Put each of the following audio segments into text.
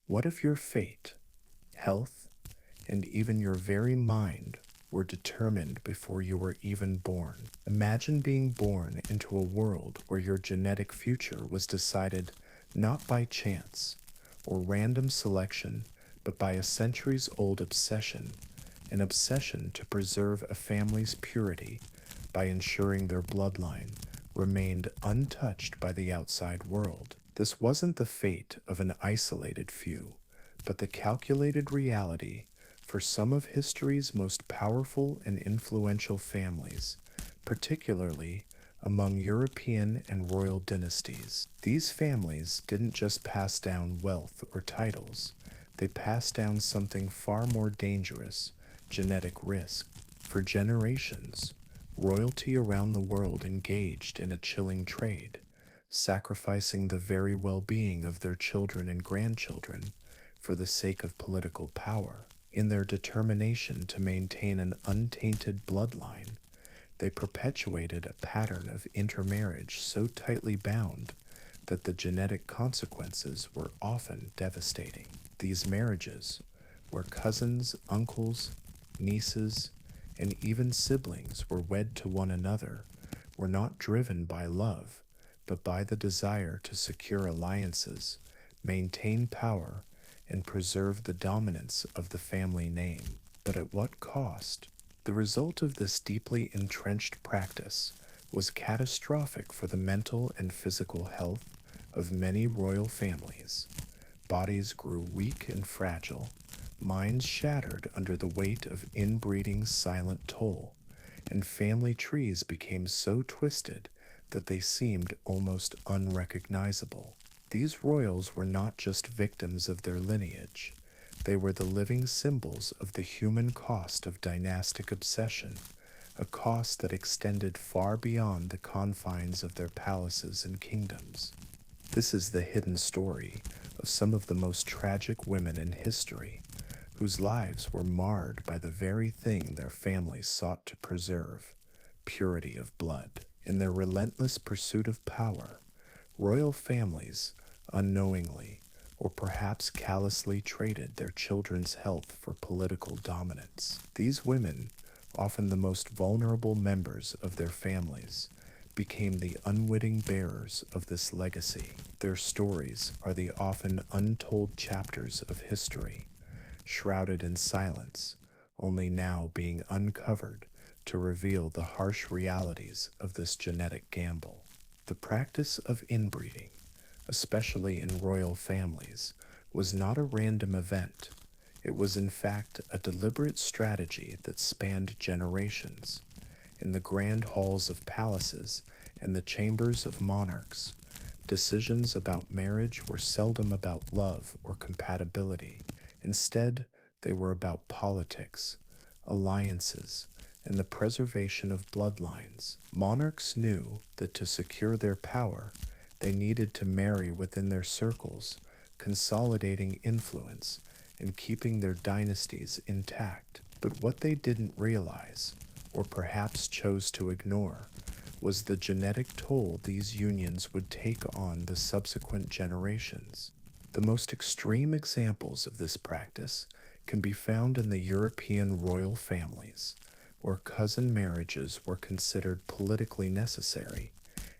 What if your fate, health, and even your very mind were determined before you were even born? Imagine being born into a world where your genetic future was decided not by chance or random selection, but by a centuries old obsession, an obsession to preserve a family's purity by ensuring their bloodline remained untouched by the outside world. This wasn't the fate of an isolated few, but the calculated reality for some of history's most powerful and influential families, particularly among European and royal dynasties. These families didn't just pass down wealth or titles, they passed down something far more dangerous: genetic risk. For generations, royalty around the world engaged in a chilling trade, sacrificing the very well-being of their children and grandchildren for the sake of political power. In their determination to maintain an untainted bloodline, they perpetuated a pattern of intermarriage so tightly bound that the genetic consequences were often devastating. These marriages, where cousins, uncles, nieces, and even siblings were wed to one another, were not driven by love, but by the desire to secure alliances, maintain power, and preserve the dominance of the family name. But at what cost? The result of this deeply entrenched practice was catastrophic for the mental and physical health of many royal families. Bodies grew weak and fragile, minds shattered under the weight of inbreeding's silent toll, and family trees became so twisted that they seemed almost unrecognizable. These royals were not just victims of their lineage, they were the living symbols of the human cost of dynastic obsession, a cost that extended far beyond the confines of their palaces and kingdoms. This is the hidden story of some of the most tragic women in history, whose lives were marred by the very thing their families sought to preserve: purity of blood. In their relentless pursuit of power, royal families, unknowingly or perhaps callously, traded their children's health for political dominance. These women, often the most vulnerable members of their families, became the unwitting bearers of this legacy. Their stories are the often untold chapters of history, shrouded in silence, only now being uncovered to reveal the harsh realities of this genetic gamble. The practice of inbreeding, especially in royal families, was not a random event. It was in fact a deliberate strategy that spanned generations. In the grand halls of palaces and the chambers of monarchs, decisions about marriage were seldom about love or compatibility. Instead, they were about politics, alliances, and the preservation of bloodlines. Monarchs knew that to secure their power, they needed to marry within their circles, consolidating influence and keeping their dynasties intact. But what they didn't realize, or perhaps chose to ignore, was the genetic toll these unions would take on the subsequent generations. The most extreme examples of this practice can be found in the European royal families, where cousin marriages were considered politically necessary,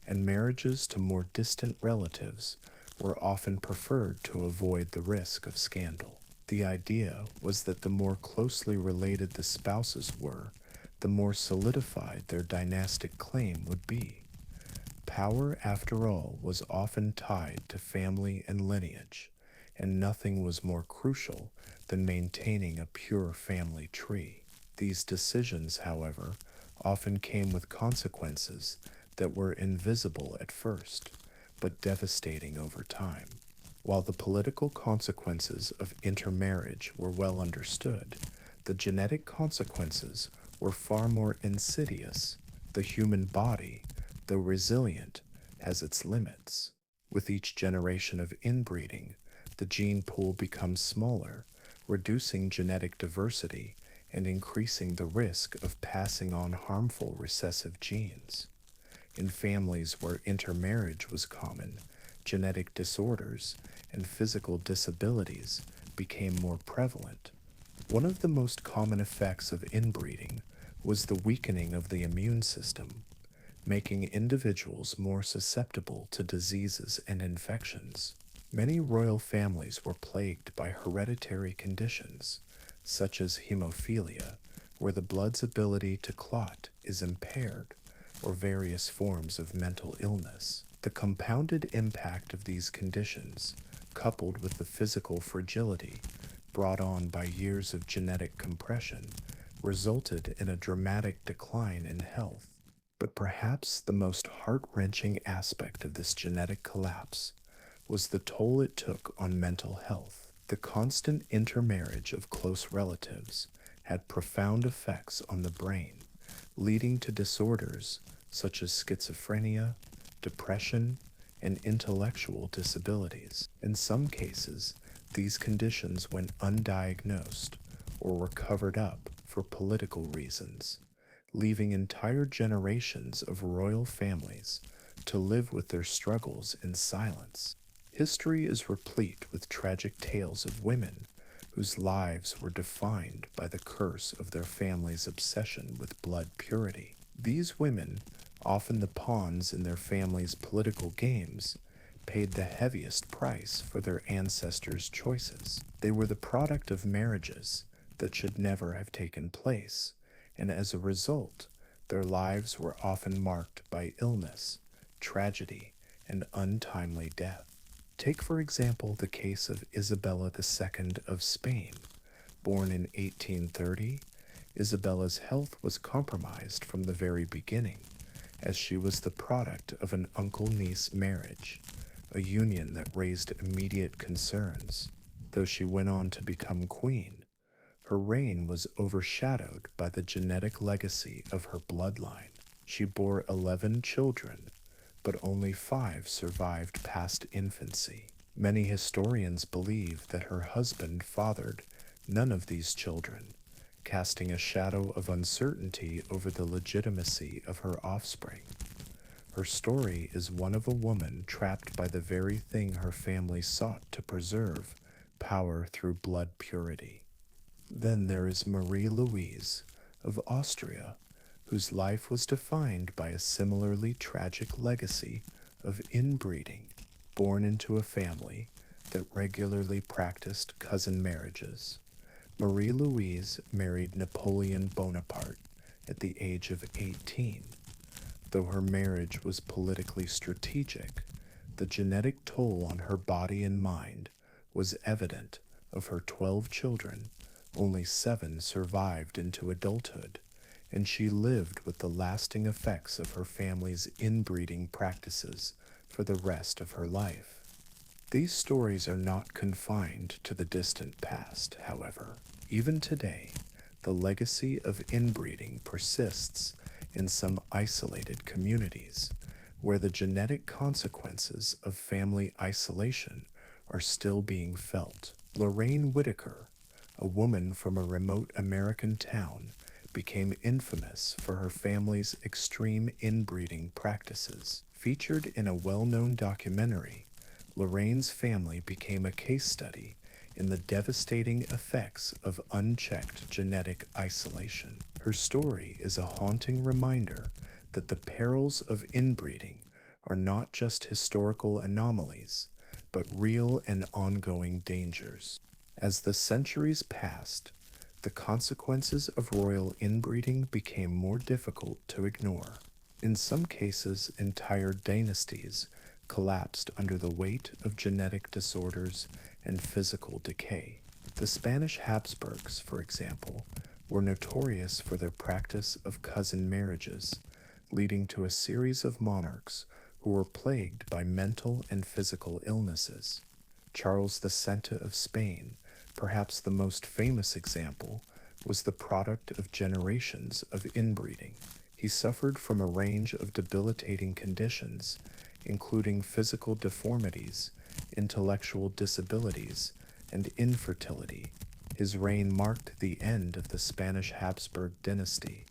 and marriages to more distant relatives were often preferred to avoid the risk of scandal. The idea was that the more closely related the spouses were, the more solidified their dynastic claim would be. Power, after all, was often tied to family and lineage, and nothing was more crucial than maintaining a pure family tree. These decisions, however, often came with consequences that were invisible at first, but devastating over time. While the political consequences of intermarriage were well understood, the genetic consequences were far more insidious. The human body, though resilient, has its limits. With each generation of inbreeding, the gene pool becomes smaller, reducing genetic diversity and increasing the risk of passing on harmful recessive genes. In families where intermarriage was common, genetic disorders and physical disabilities became more prevalent. One of the most common effects of inbreeding was the weakening of the immune system, making individuals more susceptible to diseases and infections. Many royal families were plagued by hereditary conditions, such as hemophilia, where the blood's ability to clot is impaired, or various forms of mental illness. The compounded impact of these conditions, coupled with the physical fragility brought on by years of genetic compression, resulted in a dramatic decline in health. But perhaps the most heart-wrenching aspect of this genetic collapse was the toll it took on mental health. The constant intermarriage of close relatives had profound effects on the brain, leading to disorders such as schizophrenia, depression, and intellectual disabilities. In some cases, these conditions went undiagnosed or were covered up for political reasons, leaving entire generations of royal families to live with their struggles in silence. History is replete with tragic tales of women whose lives were defined by the curse of their family's obsession with blood purity. These women, often the pawns in their family's political games, paid the heaviest price for their ancestors' choices. They were the product of marriages that should never have taken place, and as a result, their lives were often marked by illness, tragedy, and untimely death. Take, for example, the case of Isabella II of Spain. Born in 1830, Isabella's health was compromised from the very beginning, as she was the product of an uncle-niece marriage, a union that raised immediate concerns. Though she went on to become queen, her reign was overshadowed by the genetic legacy of her bloodline. She bore 11 children, but only 5 survived past infancy. Many historians believe that her husband fathered none of these children, casting a shadow of uncertainty over the legitimacy of her offspring. Her story is one of a woman trapped by the very thing her family sought to preserve, power through blood purity. Then there is Marie Louise of Austria, whose life was defined by a similarly tragic legacy of inbreeding. Born into a family that regularly practiced cousin marriages, Marie Louise married Napoleon Bonaparte at the age of 18. Though her marriage was politically strategic, the genetic toll on her body and mind was evident. Of her 12 children, only 7 survived into adulthood, and she lived with the lasting effects of her family's inbreeding practices for the rest of her life. These stories are not confined to the distant past, however. Even today, the legacy of inbreeding persists in some isolated communities, where the genetic consequences of family isolation are still being felt. Lorraine Whitaker, a woman from a remote American town, became infamous for her family's extreme inbreeding practices. Featured in a well-known documentary, Lorraine's family became a case study in the devastating effects of unchecked genetic isolation. Her story is a haunting reminder that the perils of inbreeding are not just historical anomalies, but real and ongoing dangers. As the centuries passed, the consequences of royal inbreeding became more difficult to ignore. In some cases, entire dynasties collapsed under the weight of genetic disorders and physical decay. The Spanish Habsburgs, for example, were notorious for their practice of cousin marriages, leading to a series of monarchs who were plagued by mental and physical illnesses. Charles II of Spain, perhaps the most famous example, was the product of generations of inbreeding. He suffered from a range of debilitating conditions, including physical deformities, intellectual disabilities, and infertility. His reign marked the end of the Spanish Habsburg dynasty,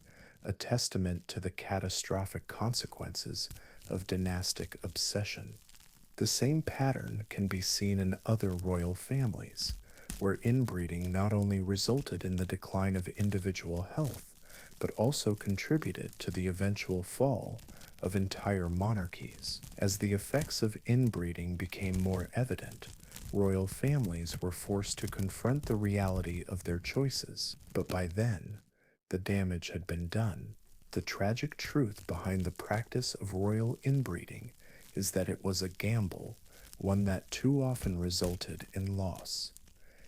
a testament to the catastrophic consequences of dynastic obsession. The same pattern can be seen in other royal families, where inbreeding not only resulted in the decline of individual health, but also contributed to the eventual fall of entire monarchies. As the effects of inbreeding became more evident, royal families were forced to confront the reality of their choices, but by then, the damage had been done. The tragic truth behind the practice of royal inbreeding is that it was a gamble, one that too often resulted in loss.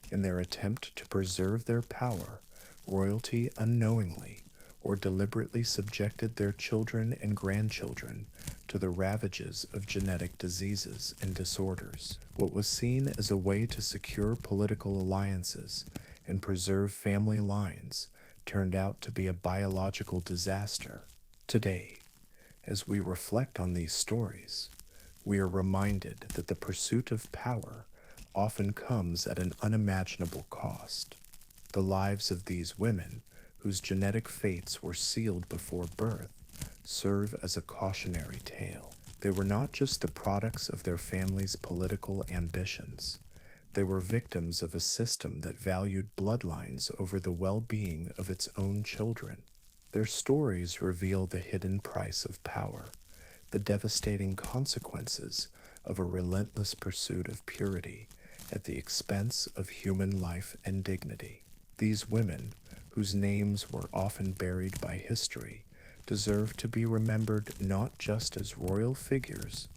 In their attempt to preserve their power, royalty unknowingly or deliberately subjected their children and grandchildren to the ravages of genetic diseases and disorders. What was seen as a way to secure political alliances and preserve family lines turned out to be a biological disaster. Today, as we reflect on these stories, we are reminded that the pursuit of power often comes at an unimaginable cost. The lives of these women, whose genetic fates were sealed before birth, serve as a cautionary tale. They were not just the products of their families' political ambitions. They were victims of a system that valued bloodlines over the well-being of its own children. Their stories reveal the hidden price of power, the devastating consequences of a relentless pursuit of purity at the expense of human life and dignity. These women, whose names were often buried by history, deserve to be remembered not just as royal figures,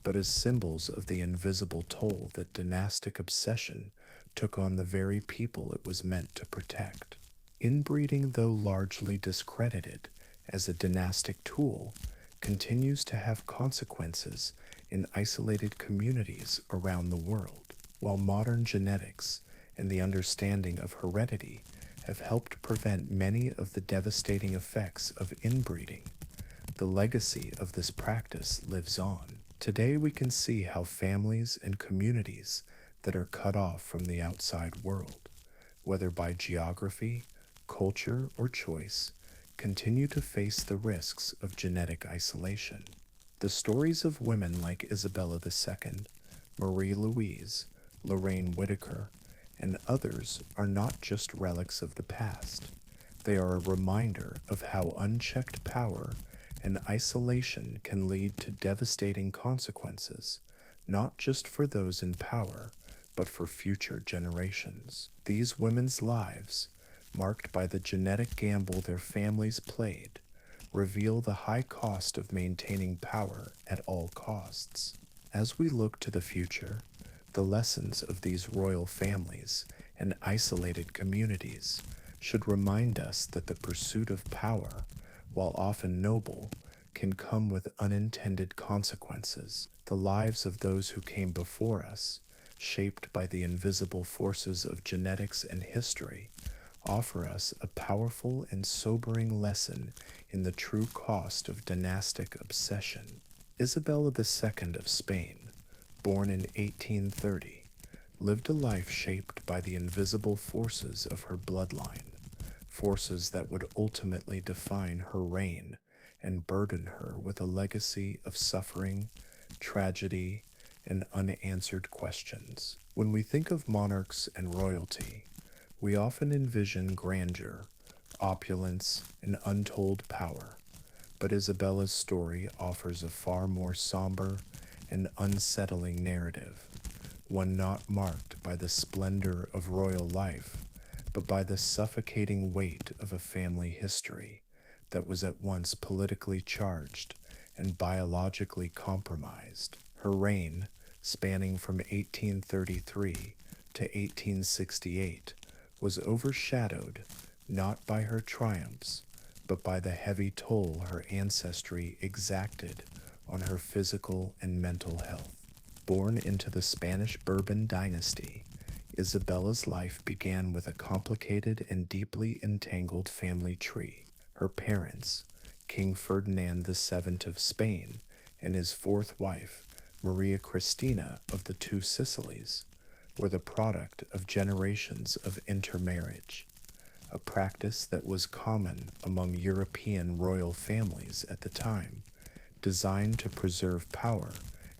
but as symbols of the invisible toll that dynastic obsession took on the very people it was meant to protect. Inbreeding, though largely discredited as a dynastic tool, continues to have consequences in isolated communities around the world. While modern genetics and the understanding of heredity have helped prevent many of the devastating effects of inbreeding, the legacy of this practice lives on. Today we can see how families and communities that are cut off from the outside world, whether by geography, culture, or choice, continue to face the risks of genetic isolation. The stories of women like Isabella II, Marie Louise, Lorraine Whitaker, and others are not just relics of the past. They are a reminder of how unchecked power and isolation can lead to devastating consequences, not just for those in power, but for future generations. These women's lives, marked by the genetic gamble their families played, reveal the high cost of maintaining power at all costs. As we look to the future, the lessons of these royal families and isolated communities should remind us that the pursuit of power, while often noble, can come with unintended consequences. The lives of those who came before us, shaped by the invisible forces of genetics and history, offer us a powerful and sobering lesson in the true cost of dynastic obsession. Isabella II of Spain, born in 1830, lived a life shaped by the invisible forces of her bloodline, forces that would ultimately define her reign and burden her with a legacy of suffering, tragedy, and unanswered questions. When we think of monarchs and royalty, we often envision grandeur, opulence, and untold power, but Isabella's story offers a far more somber and unsettling narrative, one not marked by the splendor of royal life, but by the suffocating weight of a family history that was at once politically charged and biologically compromised. Her reign, spanning from 1833 to 1868, was overshadowed not by her triumphs, but by the heavy toll her ancestry exacted on her physical and mental health. Born into the Spanish Bourbon dynasty, Isabella's life began with a complicated and deeply entangled family tree. Her parents, King Ferdinand VII of Spain and his fourth wife, Maria Cristina of the Two Sicilies, were the product of generations of intermarriage, a practice that was common among European royal families at the time, designed to preserve power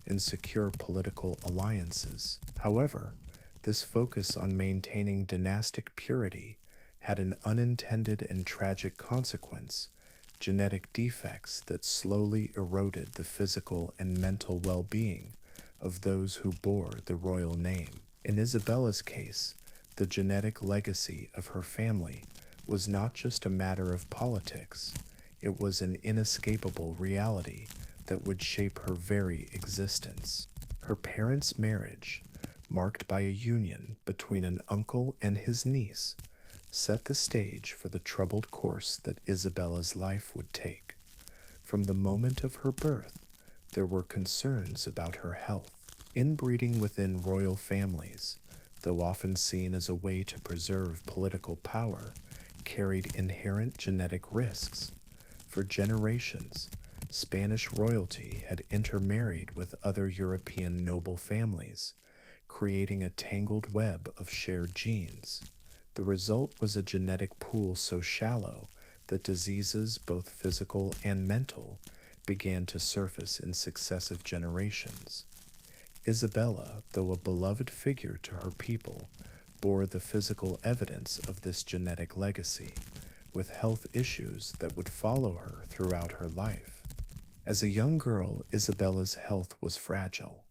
and secure political alliances. However, this focus on maintaining dynastic purity had an unintended and tragic consequence: genetic defects that slowly eroded the physical and mental well-being of those who bore the royal name. In Isabella's case, the genetic legacy of her family was not just a matter of politics, it was an inescapable reality that would shape her very existence. Her parents' marriage, marked by a union between an uncle and his niece, set the stage for the troubled course that Isabella's life would take. From the moment of her birth, there were concerns about her health. Inbreeding within royal families, though often seen as a way to preserve political power, carried inherent genetic risks. For generations, Spanish royalty had intermarried with other European noble families, creating a tangled web of shared genes. The result was a genetic pool so shallow that diseases, both physical and mental, began to surface in successive generations. Isabella, though a beloved figure to her people, bore the physical evidence of this genetic legacy, with health issues that would follow her throughout her life. As a young girl, Isabella's health was fragile,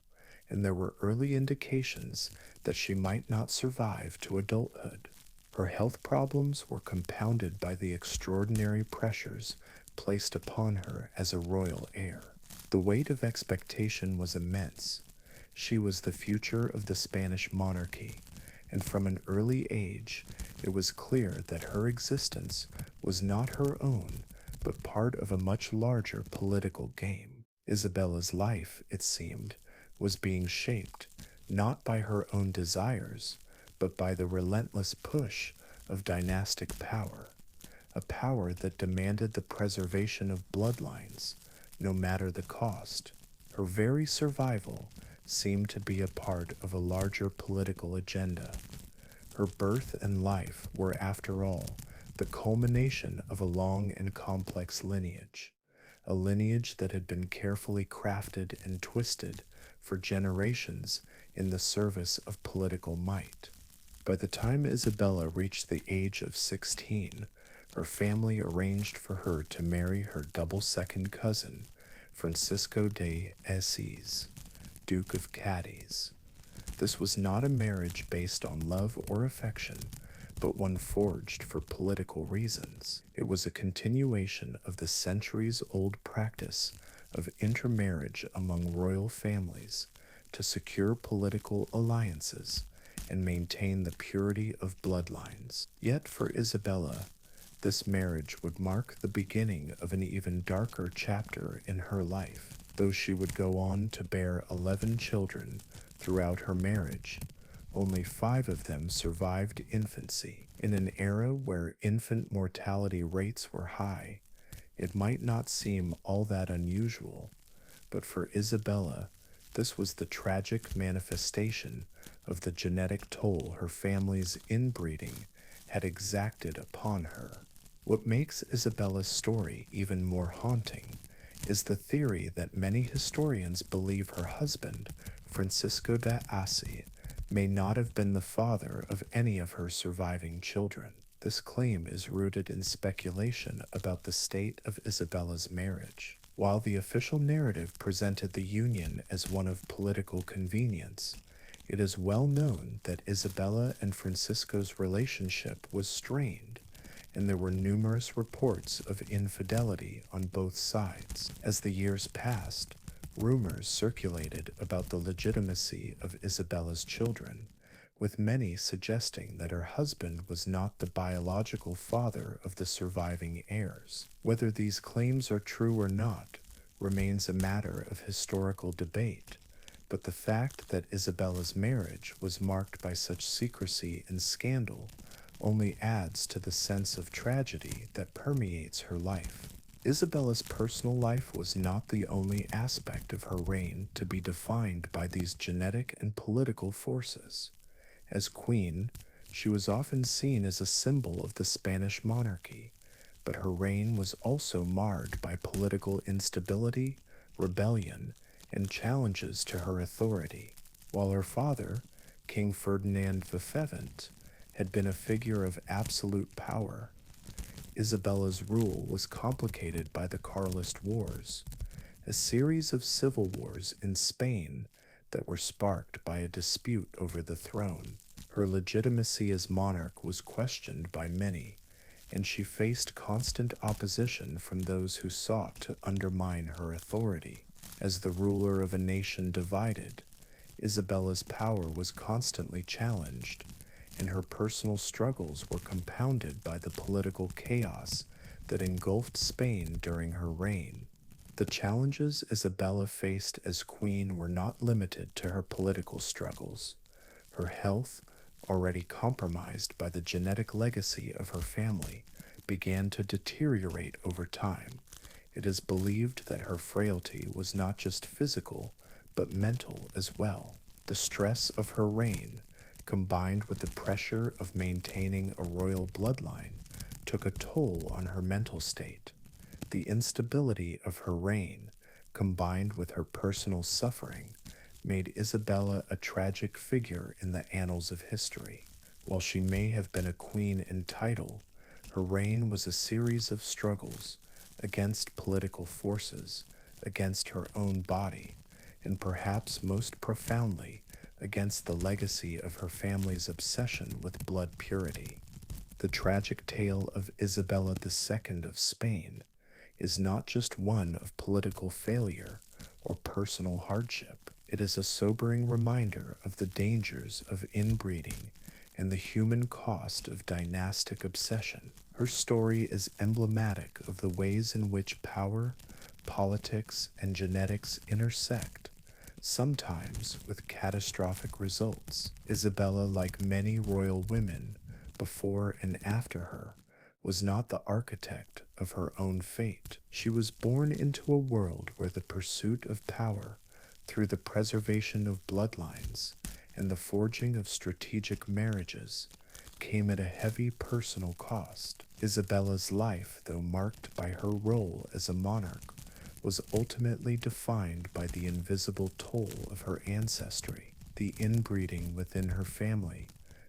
and there were early indications that she might not survive to adulthood. Her health problems were compounded by the extraordinary pressures placed upon her as a royal heir. The weight of expectation was immense. She was the future of the Spanish monarchy, and from an early age it was clear that her existence was not her own, but part of a much larger political game. Isabella's life, it seemed, was being shaped not by her own desires, but by the relentless push of dynastic power, a power that demanded the preservation of bloodlines, no matter the cost. Her very survival seemed to be a part of a larger political agenda. Her birth and life were, after all, the culmination of a long and complex lineage, a lineage that had been carefully crafted and twisted for generations in the service of political might. By the time Isabella reached the age of 16, her family arranged for her to marry her double second cousin, Francisco de Assis, Duke of Cadiz. This was not a marriage based on love or affection, but one forged for political reasons. It was a continuation of the centuries-old practice of intermarriage among royal families to secure political alliances and maintain the purity of bloodlines. Yet for Isabella, this marriage would mark the beginning of an even darker chapter in her life. Though she would go on to bear 11 children throughout her marriage, only 5 of them survived infancy. In an era where infant mortality rates were high, it might not seem all that unusual, but for Isabella, this was the tragic manifestation of the genetic toll her family's inbreeding had exacted upon her. What makes Isabella's story even more haunting is the theory that many historians believe her husband, Francisco de Assis, may not have been the father of any of her surviving children. This claim is rooted in speculation about the state of Isabella's marriage. While the official narrative presented the union as one of political convenience, it is well known that Isabella and Francisco's relationship was strained, and there were numerous reports of infidelity on both sides. As the years passed, rumors circulated about the legitimacy of Isabella's children, with many suggesting that her husband was not the biological father of the surviving heirs. Whether these claims are true or not remains a matter of historical debate, but the fact that Isabella's marriage was marked by such secrecy and scandal only adds to the sense of tragedy that permeates her life. Isabella's personal life was not the only aspect of her reign to be defined by these genetic and political forces. As queen, she was often seen as a symbol of the Spanish monarchy, but her reign was also marred by political instability, rebellion, and challenges to her authority, while her father, King Ferdinand V, had been a figure of absolute power. Isabella's rule was complicated by the Carlist Wars, a series of civil wars in Spain that were sparked by a dispute over the throne. Her legitimacy as monarch was questioned by many, and she faced constant opposition from those who sought to undermine her authority. As the ruler of a nation divided, Isabella's power was constantly challenged, and her personal struggles were compounded by the political chaos that engulfed Spain during her reign. The challenges Isabella faced as queen were not limited to her political struggles. Her health, already compromised by the genetic legacy of her family, began to deteriorate over time. It is believed that her frailty was not just physical, but mental as well. The stress of her reign, combined with the pressure of maintaining a royal bloodline, took a toll on her mental state. The instability of her reign, combined with her personal suffering, made Isabella a tragic figure in the annals of history. While she may have been a queen in title, her reign was a series of struggles against political forces, against her own body, and perhaps most profoundly, against the legacy of her family's obsession with blood purity. The tragic tale of Isabella II of Spain is not just one of political failure or personal hardship. It is a sobering reminder of the dangers of inbreeding and the human cost of dynastic obsession. Her story is emblematic of the ways in which power, politics, and genetics intersect, sometimes with catastrophic results. Isabella, like many royal women before and after her, was not the architect of her own fate. She was born into a world where the pursuit of power, through the preservation of bloodlines and the forging of strategic marriages, came at a heavy personal cost. Isabella's life, though marked by her role as a monarch, was ultimately defined by the invisible toll of her ancestry. The inbreeding within her family,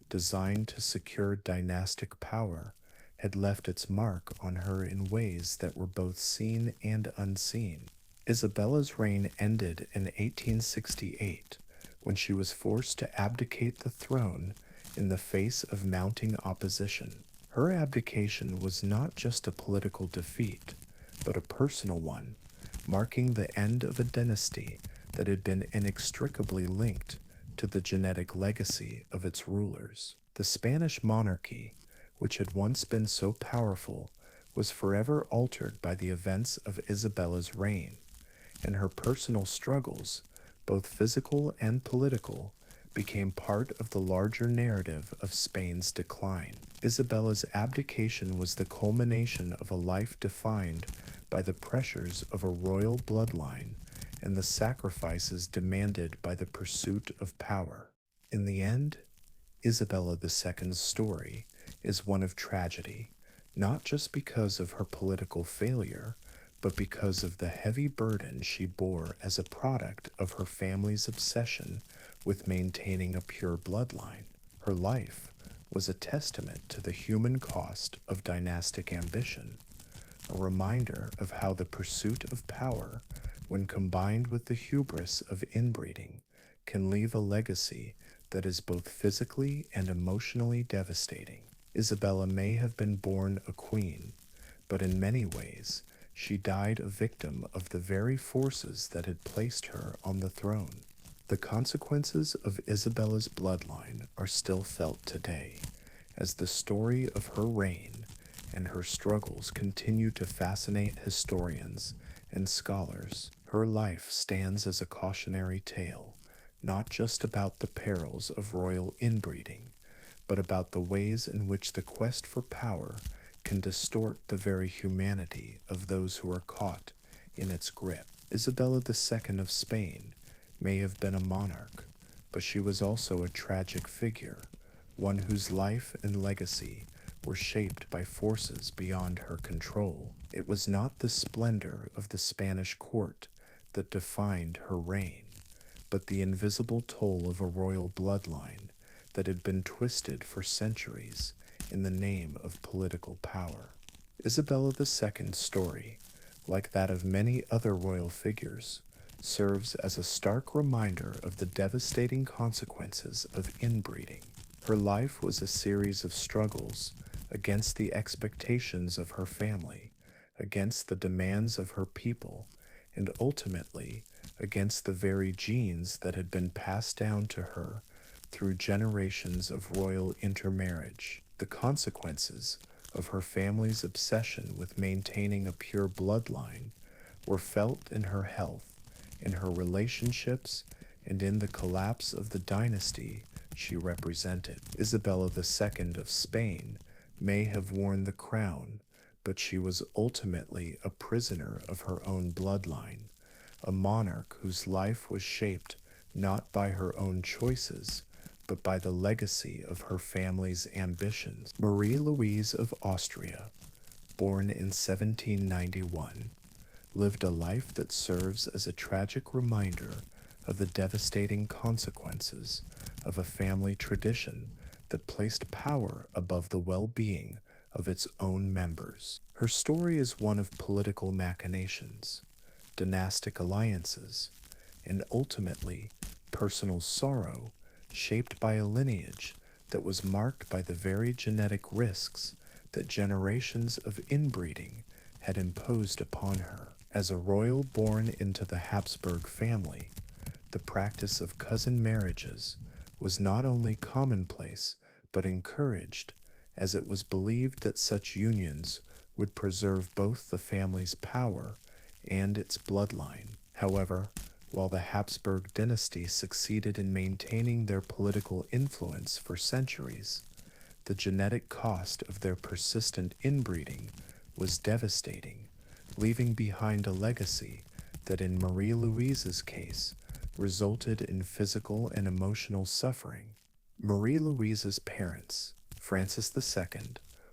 designed to secure dynastic power, had left its mark on her in ways that were both seen and unseen. Isabella's reign ended in 1868, when she was forced to abdicate the throne in the face of mounting opposition. Her abdication was not just a political defeat, but a personal one, marking the end of a dynasty that had been inextricably linked to the genetic legacy of its rulers. The Spanish monarchy, which had once been so powerful, was forever altered by the events of Isabella's reign, and her personal struggles, both physical and political, became part of the larger narrative of Spain's decline. Isabella's abdication was the culmination of a life defined by the pressures of a royal bloodline and the sacrifices demanded by the pursuit of power. In the end, Isabella II's story is one of tragedy, not just because of her political failure, but because of the heavy burden she bore as a product of her family's obsession with maintaining a pure bloodline. Her life was a testament to the human cost of dynastic ambition, a reminder of how the pursuit of power, when combined with the hubris of inbreeding, can leave a legacy that is both physically and emotionally devastating. Isabella may have been born a queen, but in many ways, she died a victim of the very forces that had placed her on the throne. The consequences of Isabella's bloodline are still felt today, as the story of her reign and her struggles continue to fascinate historians and scholars. Her life stands as a cautionary tale, not just about the perils of royal inbreeding, but about the ways in which the quest for power can distort the very humanity of those who are caught in its grip. Isabella II of Spain may have been a monarch, but she was also a tragic figure, one whose life and legacy were shaped by forces beyond her control. It was not the splendor of the Spanish court that defined her reign, but the invisible toll of a royal bloodline that had been twisted for centuries in the name of political power. Isabella II's story, like that of many other royal figures, serves as a stark reminder of the devastating consequences of inbreeding. Her life was a series of struggles against the expectations of her family, against the demands of her people, and ultimately against the very genes that had been passed down to her through generations of royal intermarriage. The consequences of her family's obsession with maintaining a pure bloodline were felt in her health, in her relationships, and in the collapse of the dynasty she represented. Isabella II of Spain may have worn the crown, but she was ultimately a prisoner of her own bloodline, a monarch whose life was shaped not by her own choices, but by the legacy of her family's ambitions. Marie Louise of Austria, born in 1791, lived a life that serves as a tragic reminder of the devastating consequences of a family tradition that placed power above the well-being of its own members. Her story is one of political machinations, dynastic alliances, and ultimately personal sorrow shaped by a lineage that was marked by the very genetic risks that generations of inbreeding had imposed upon her. As a royal born into the Habsburg family, the practice of cousin marriages was not only commonplace but encouraged, as it was believed that such unions would preserve both the family's power and its bloodline. However, while the Habsburg dynasty succeeded in maintaining their political influence for centuries, the genetic cost of their persistent inbreeding was devastating, leaving behind a legacy that in Marie Louise's case resulted in physical and emotional suffering. Marie Louise's parents, Francis II,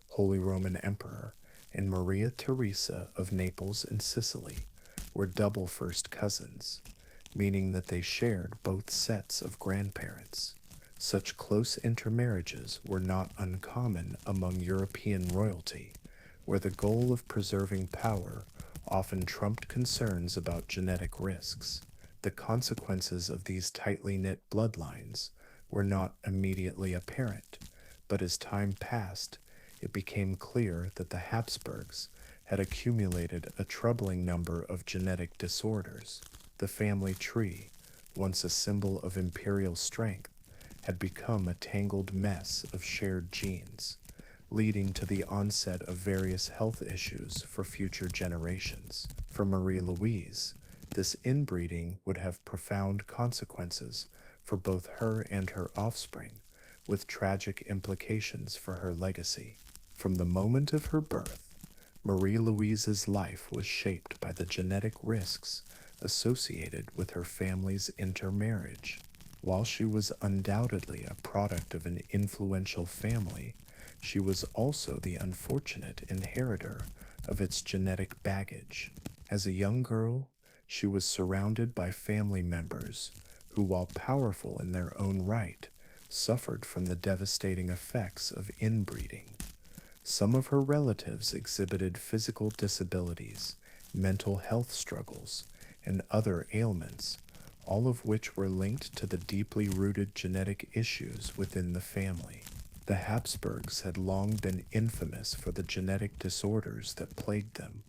Holy Roman Emperor, and Maria Theresa of Naples and Sicily, were double first cousins, meaning that they shared both sets of grandparents. Such close intermarriages were not uncommon among European royalty, where the goal of preserving power often trumped concerns about genetic risks. The consequences of these tightly knit bloodlines were not immediately apparent, but as time passed, it became clear that the Habsburgs had accumulated a troubling number of genetic disorders. The family tree, once a symbol of imperial strength, had become a tangled mess of shared genes, leading to the onset of various health issues for future generations. For Marie Louise, this inbreeding would have profound consequences for both her and her offspring, with tragic implications for her legacy. From the moment of her birth, Marie Louise's life was shaped by the genetic risks associated with her family's intermarriage. While she was undoubtedly a product of an influential family, she was also the unfortunate inheritor of its genetic baggage. As a young girl, she was surrounded by family members who, while powerful in their own right, suffered from the devastating effects of inbreeding. Some of her relatives exhibited physical disabilities, mental health struggles, and other ailments, all of which were linked to the deeply rooted genetic issues within the family. The Habsburgs had long been infamous for the genetic disorders that plagued them,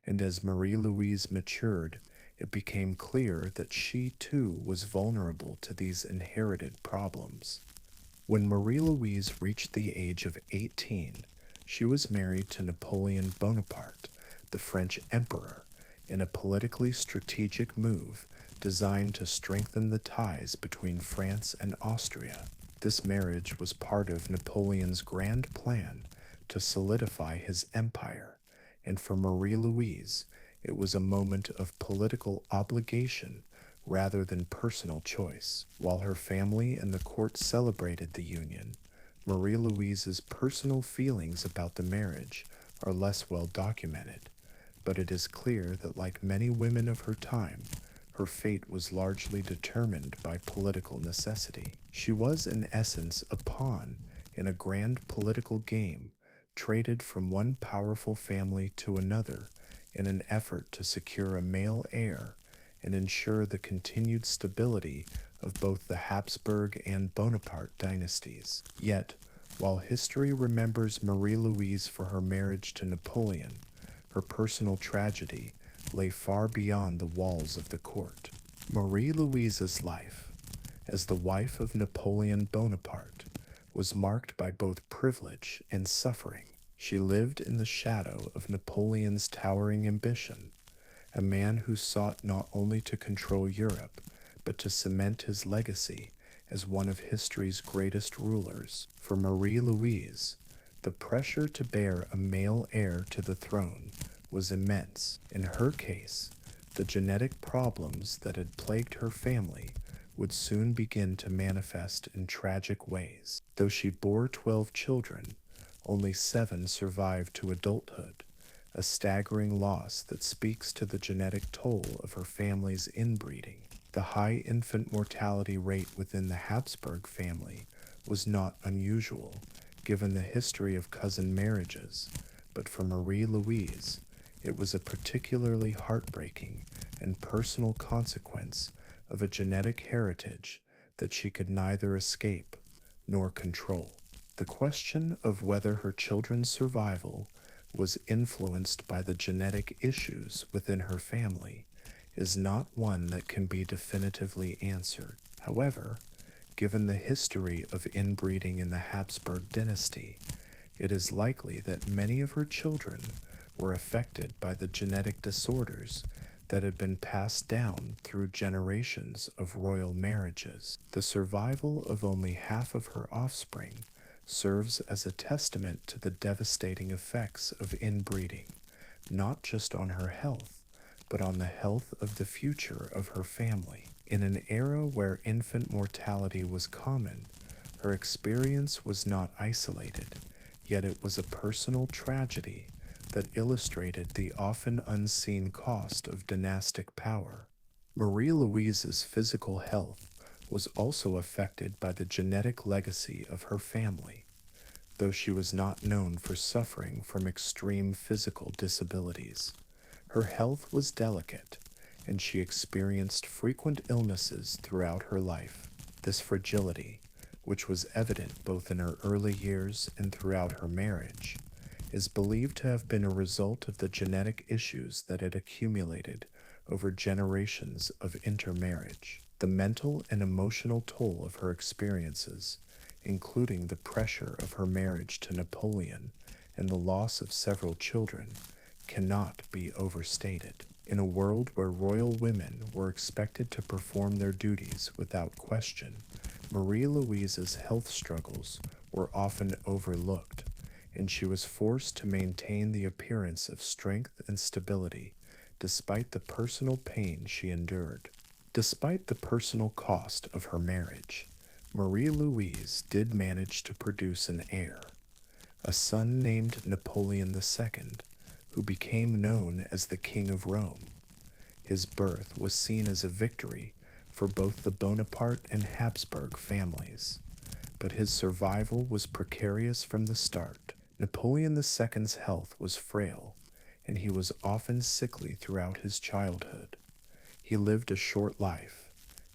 and as Marie Louise matured, it became clear that she too was vulnerable to these inherited problems. When Marie Louise reached the age of 18, she was married to Napoleon Bonaparte, the French emperor, in a politically strategic move designed to strengthen the ties between France and Austria. This marriage was part of Napoleon's grand plan to solidify his empire, and for Marie Louise, it was a moment of political obligation rather than personal choice. While her family and the court celebrated the union, Marie Louise's personal feelings about the marriage are less well documented, but it is clear that like many women of her time, Her fate was largely determined by political necessity. She was, in essence, a pawn in a grand political game, traded from one powerful family to another in an effort to secure a male heir and ensure the continued stability of both the Habsburg and Bonaparte dynasties. Yet, while history remembers Marie Louise for her marriage to Napoleon, her personal tragedy lay far beyond the walls of the court. Marie Louise's life, as the wife of Napoleon Bonaparte, was marked by both privilege and suffering. She lived in the shadow of Napoleon's towering ambition, a man who sought not only to control Europe, but to cement his legacy as one of history's greatest rulers. For Marie Louise, the pressure to bear a male heir to the throne was immense. In her case, the genetic problems that had plagued her family would soon begin to manifest in tragic ways. Though she bore 12 children, only 7 survived to adulthood, a staggering loss that speaks to the genetic toll of her family's inbreeding. The high infant mortality rate within the Habsburg family was not unusual, given the history of cousin marriages, but for Marie Louise, it was a particularly heartbreaking and personal consequence of a genetic heritage that she could neither escape nor control. The question of whether her children's survival was influenced by the genetic issues within her family is not one that can be definitively answered. However, given the history of inbreeding in the Habsburg dynasty, it is likely that many of her children were affected by the genetic disorders that had been passed down through generations of royal marriages. The survival of only half of her offspring serves as a testament to the devastating effects of inbreeding, not just on her health, but on the health of the future of her family. In an era where infant mortality was common, her experience was not isolated, yet it was a personal tragedy that illustrated the often unseen cost of dynastic power. Marie Louise's physical health was also affected by the genetic legacy of her family, though she was not known for suffering from extreme physical disabilities. Her health was delicate, and she experienced frequent illnesses throughout her life. This fragility, which was evident both in her early years and throughout her marriage, is believed to have been a result of the genetic issues that had accumulated over generations of intermarriage. The mental and emotional toll of her experiences, including the pressure of her marriage to Napoleon and the loss of several children, cannot be overstated. In a world where royal women were expected to perform their duties without question, Marie Louise's health struggles were often overlooked, and she was forced to maintain the appearance of strength and stability despite the personal pain she endured. Despite the personal cost of her marriage, Marie Louise did manage to produce an heir, a son named Napoleon II, who became known as the King of Rome. His birth was seen as a victory for both the Bonaparte and Habsburg families, but his survival was precarious from the start. Napoleon II's health was frail, and he was often sickly throughout his childhood. He lived a short life,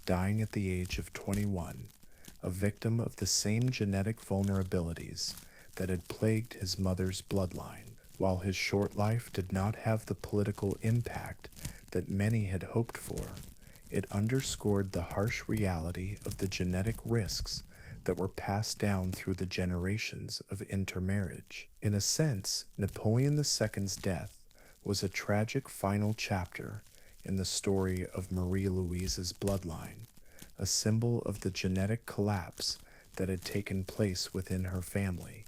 dying at the age of 21, a victim of the same genetic vulnerabilities that had plagued his mother's bloodline. While his short life did not have the political impact that many had hoped for, it underscored the harsh reality of the genetic risks that were passed down through the generations of intermarriage. In a sense, Napoleon II's death was a tragic final chapter in the story of Marie Louise's bloodline, a symbol of the genetic collapse that had taken place within her family.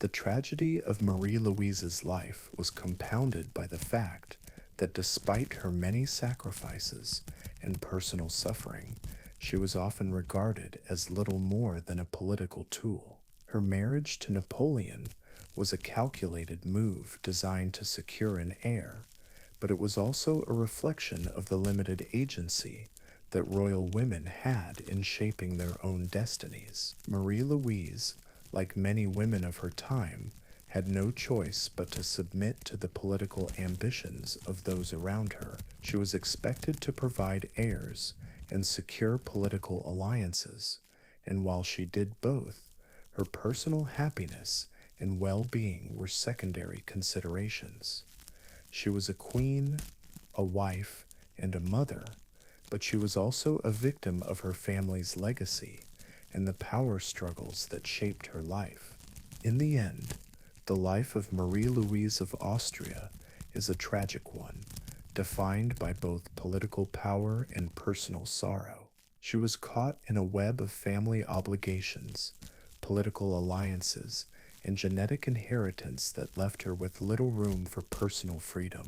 The tragedy of Marie Louise's life was compounded by the fact that despite her many sacrifices and personal suffering, she was often regarded as little more than a political tool. Her marriage to Napoleon was a calculated move designed to secure an heir, but it was also a reflection of the limited agency that royal women had in shaping their own destinies. Marie Louise, like many women of her time, had no choice but to submit to the political ambitions of those around her. She was expected to provide heirs and secure political alliances, and while she did both, her personal happiness and well-being were secondary considerations. She was a queen, a wife, and a mother, but she was also a victim of her family's legacy and the power struggles that shaped her life. In the end, the life of Marie Louise of Austria is a tragic one, defined by both political power and personal sorrow. She was caught in a web of family obligations, political alliances, and genetic inheritance that left her with little room for personal freedom.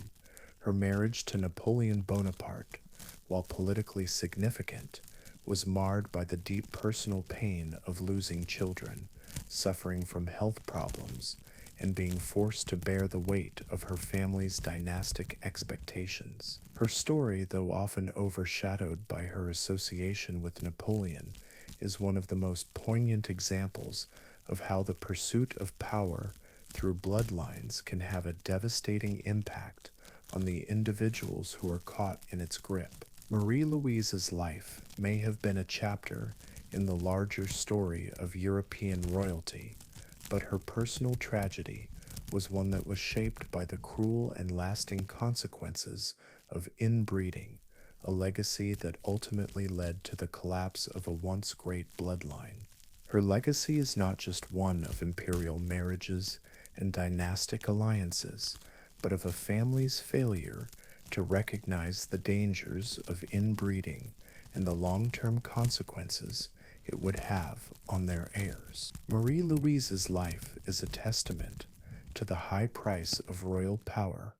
Her marriage to Napoleon Bonaparte, while politically significant, was marred by the deep personal pain of losing children, suffering from health problems, and being forced to bear the weight of her family's dynastic expectations. Her story, though often overshadowed by her association with Napoleon, is one of the most poignant examples of how the pursuit of power through bloodlines can have a devastating impact on the individuals who are caught in its grip. Marie Louise's life may have been a chapter in the larger story of European royalty, but her personal tragedy was one that was shaped by the cruel and lasting consequences of inbreeding, a legacy that ultimately led to the collapse of a once great bloodline. Her legacy is not just one of imperial marriages and dynastic alliances, but of a family's failure to recognize the dangers of inbreeding and the long-term consequences it would have on their heirs. Marie Louise's life is a testament to the high price of royal power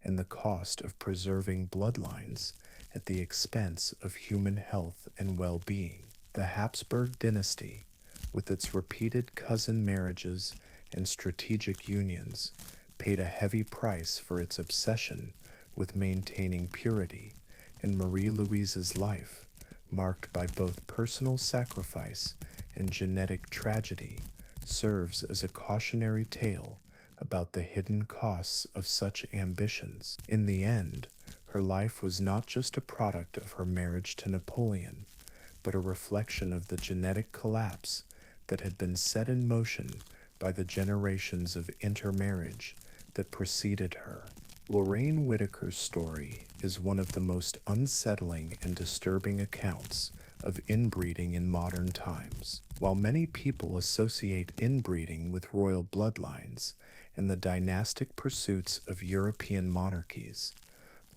and the cost of preserving bloodlines at the expense of human health and well-being. The Habsburg dynasty, with its repeated cousin marriages and strategic unions, paid a heavy price for its obsession with maintaining purity, and Marie Louise's life, marked by both personal sacrifice and genetic tragedy, serves as a cautionary tale about the hidden costs of such ambitions. In the end, her life was not just a product of her marriage to Napoleon, but a reflection of the genetic collapse that had been set in motion by the generations of intermarriage that preceded her. Lorraine Whitaker's story is one of the most unsettling and disturbing accounts of inbreeding in modern times. While many people associate inbreeding with royal bloodlines and the dynastic pursuits of European monarchies,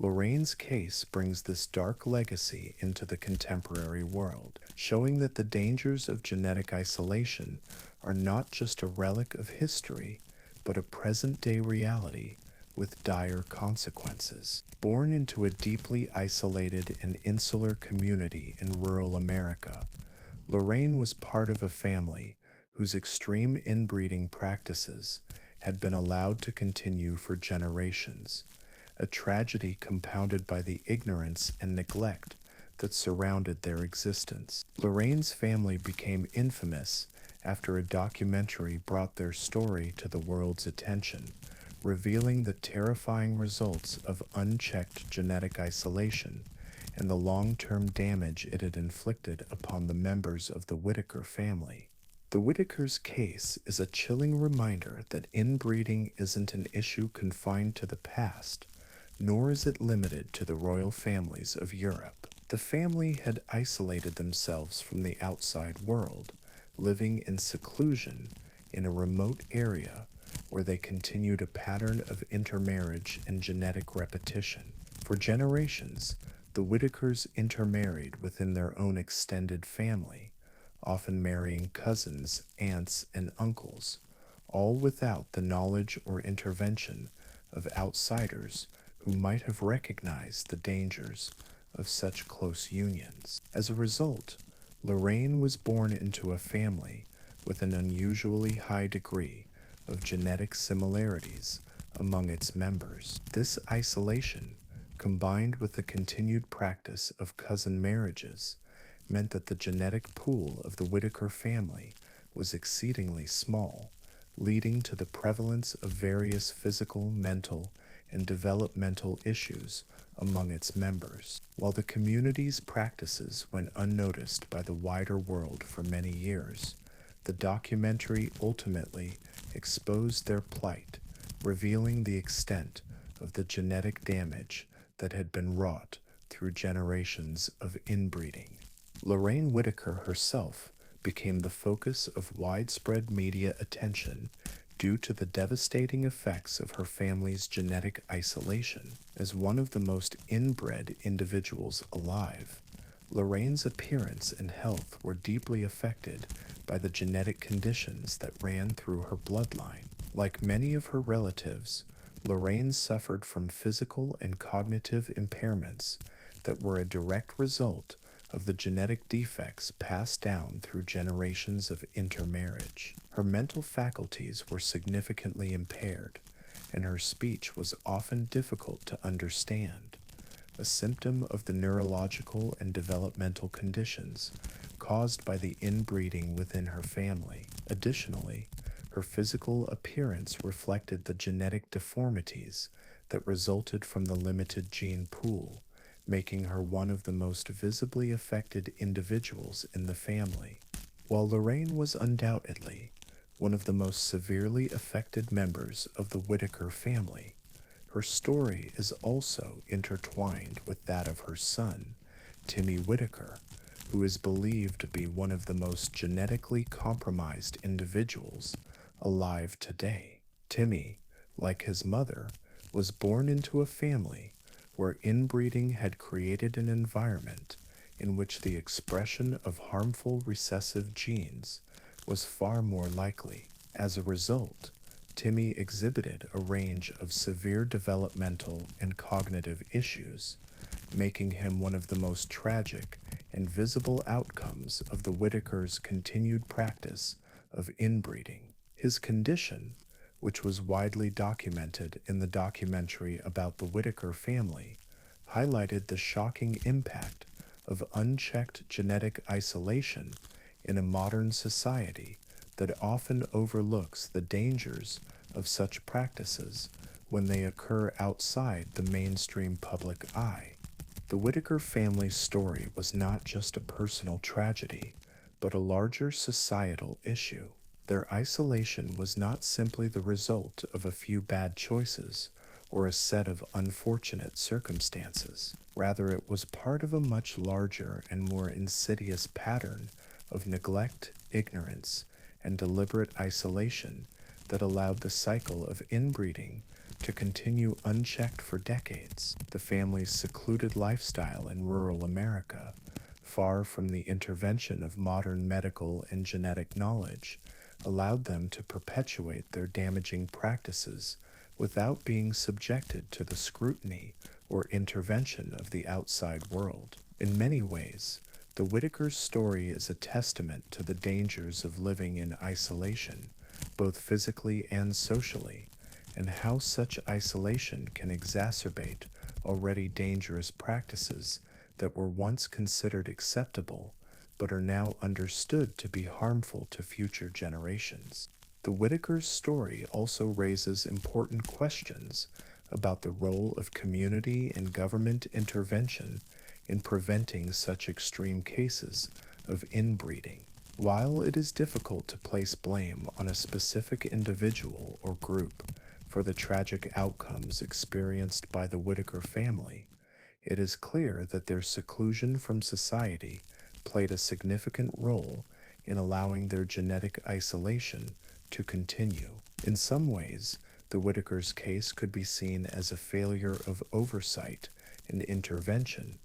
Lorraine's case brings this dark legacy into the contemporary world, showing that the dangers of genetic isolation are not just a relic of history, but a present-day reality with dire consequences. Born into a deeply isolated and insular community in rural America, Lorraine was part of a family whose extreme inbreeding practices had been allowed to continue for generations, a tragedy compounded by the ignorance and neglect that surrounded their existence. Lorraine's family became infamous after a documentary brought their story to the world's attention, revealing the terrifying results of unchecked genetic isolation and the long-term damage it had inflicted upon the members of the Whitaker family. The Whitakers' case is a chilling reminder that inbreeding isn't an issue confined to the past, nor is it limited to the royal families of Europe. The family had isolated themselves from the outside world, living in seclusion in a remote area where they continued a pattern of intermarriage and genetic repetition. For generations, the Whitakers intermarried within their own extended family, often marrying cousins, aunts, and uncles, all without the knowledge or intervention of outsiders who might have recognized the dangers of such close unions. As a result, Lorraine was born into a family with an unusually high degree of genetic similarities among its members. This isolation combined with the continued practice of cousin marriages, meant that the genetic pool of the Whittaker family was exceedingly small, leading to the prevalence of various physical, mental, and developmental issues among its members. While the community's practices went unnoticed by the wider world for many years, the documentary ultimately exposed their plight, revealing the extent of the genetic damage that had been wrought through generations of inbreeding. Lorraine Whittaker herself became the focus of widespread media attention due to the devastating effects of her family's genetic isolation. As one of the most inbred individuals alive, Lorraine's appearance and health were deeply affected by the genetic conditions that ran through her bloodline. Like many of her relatives, Lorraine suffered from physical and cognitive impairments that were a direct result of the genetic defects passed down through generations of intermarriage. Her mental faculties were significantly impaired, and her speech was often difficult to understand, a symptom of the neurological and developmental conditions caused by the inbreeding within her family. Additionally, her physical appearance reflected the genetic deformities that resulted from the limited gene pool, making her one of the most visibly affected individuals in the family. While Lorraine was undoubtedly one of the most severely affected members of the Whittaker family, her story is also intertwined with that of her son, Timmy Whittaker, who is believed to be one of the most genetically compromised individuals alive today. Timmy, like his mother, was born into a family where inbreeding had created an environment in which the expression of harmful recessive genes was far more likely. As a result, Timmy exhibited a range of severe developmental and cognitive issues, making him one of the most tragic and visible outcomes of the Whittakers' continued practice of inbreeding. His condition, which was widely documented in the documentary about the Whittaker family, highlighted the shocking impact of unchecked genetic isolation in a modern society that often overlooks the dangers of such practices when they occur outside the mainstream public eye. The Whittaker family's story was not just a personal tragedy, but a larger societal issue. Their isolation was not simply the result of a few bad choices or a set of unfortunate circumstances. Rather, it was part of a much larger and more insidious pattern of neglect, ignorance, and deliberate isolation that allowed the cycle of inbreeding to continue unchecked for decades. The family's secluded lifestyle in rural America, far from the intervention of modern medical and genetic knowledge, allowed them to perpetuate their damaging practices without being subjected to the scrutiny or intervention of the outside world. In many ways, the Whittakers' story is a testament to the dangers of living in isolation, both physically and socially, and how such isolation can exacerbate already dangerous practices that were once considered acceptable but are now understood to be harmful to future generations. The Whittakers' story also raises important questions about the role of community and government intervention in preventing such extreme cases of inbreeding. While it is difficult to place blame on a specific individual or group for the tragic outcomes experienced by the Whittaker family, it is clear that their seclusion from society played a significant role in allowing their genetic isolation to continue. In some ways, the Whittakers' case could be seen as a failure of oversight and intervention,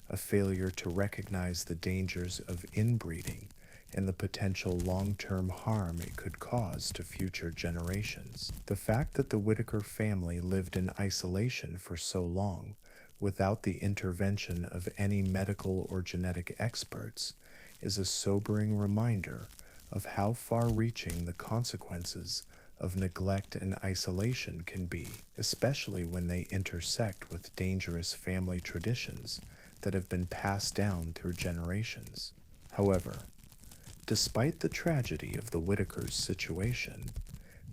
a failure to recognize the dangers of inbreeding and the potential long-term harm it could cause to future generations. The fact that the Whittaker family lived in isolation for so long without the intervention of any medical or genetic experts is a sobering reminder of how far-reaching the consequences of neglect and isolation can be, especially when they intersect with dangerous family traditions that have been passed down through generations. However, despite the tragedy of the Whitakers' situation,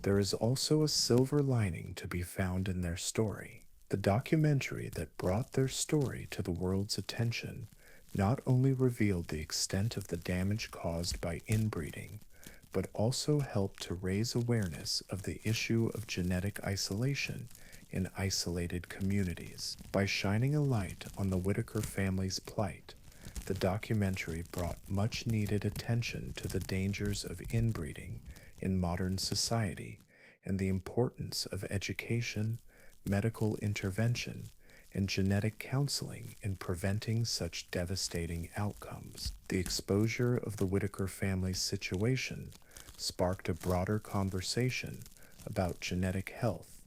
there is also a silver lining to be found in their story. The documentary that brought their story to the world's attention not only revealed the extent of the damage caused by inbreeding, but also helped to raise awareness of the issue of genetic isolation in isolated communities. By shining a light on the Whitaker family's plight, the documentary brought much needed attention to the dangers of inbreeding in modern society and the importance of education, medical intervention, and genetic counseling in preventing such devastating outcomes. The exposure of the Whitaker family's situation sparked a broader conversation about genetic health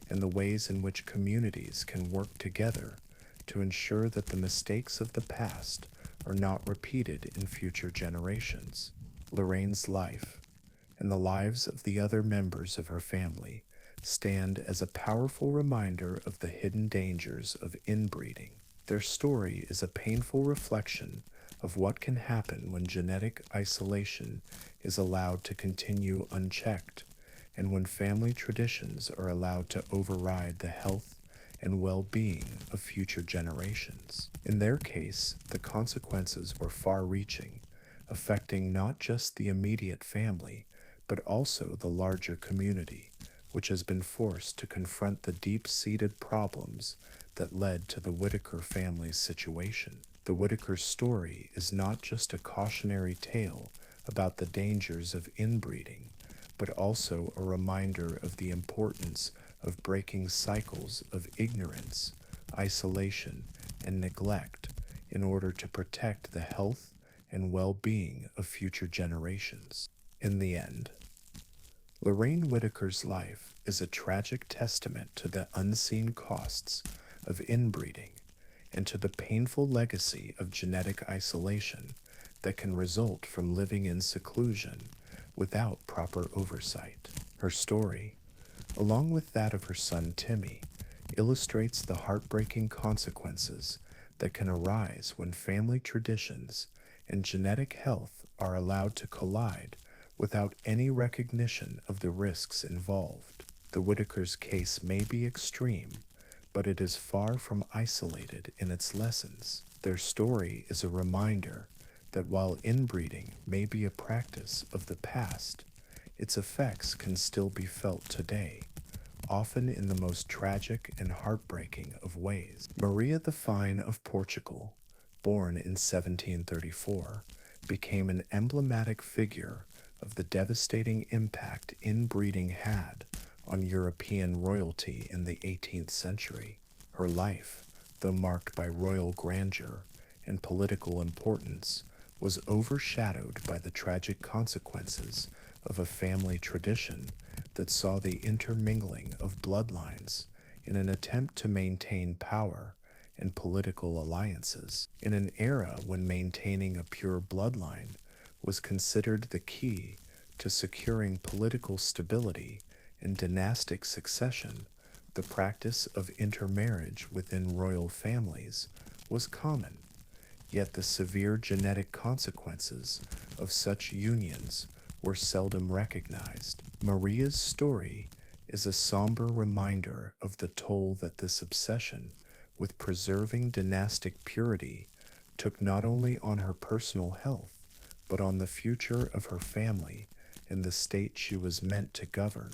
and the ways in which communities can work together to ensure that the mistakes of the past are not repeated in future generations. Lorraine's life and the lives of the other members of her family stand as a powerful reminder of the hidden dangers of inbreeding. Their story is a painful reflection of what can happen when genetic isolation is allowed to continue unchecked, and when family traditions are allowed to override the health and well-being of future generations. In their case, the consequences were far-reaching, affecting not just the immediate family, but also the larger community, which has been forced to confront the deep-seated problems that led to the Whitaker family's situation. The Whitaker story is not just a cautionary tale about the dangers of inbreeding, but also a reminder of the importance of breaking cycles of ignorance, isolation, and neglect in order to protect the health and well-being of future generations. In the end, Lorraine Whitaker's life is a tragic testament to the unseen costs of inbreeding and to the painful legacy of genetic isolation that can result from living in seclusion without proper oversight. Her story, along with that of her son Timmy, illustrates the heartbreaking consequences that can arise when family traditions and genetic health are allowed to collide without any recognition of the risks involved. The Whitakers' case may be extreme, but it is far from isolated in its lessons. Their story is a reminder that while inbreeding may be a practice of the past, its effects can still be felt today, often in the most tragic and heartbreaking of ways. Maria the Fine of Portugal, born in 1734, became an emblematic figure of the devastating impact inbreeding had on European royalty in the 18th century. Her life, though marked by royal grandeur and political importance, was overshadowed by the tragic consequences of a family tradition that saw the intermingling of bloodlines in an attempt to maintain power and political alliances. In an era when maintaining a pure bloodline was considered the key to securing political stability and dynastic succession, the practice of intermarriage within royal families was common. Yet the severe genetic consequences of such unions were seldom recognized. Maria's story is a somber reminder of the toll that this obsession with preserving dynastic purity took not only on her personal health, but on the future of her family and the state she was meant to govern.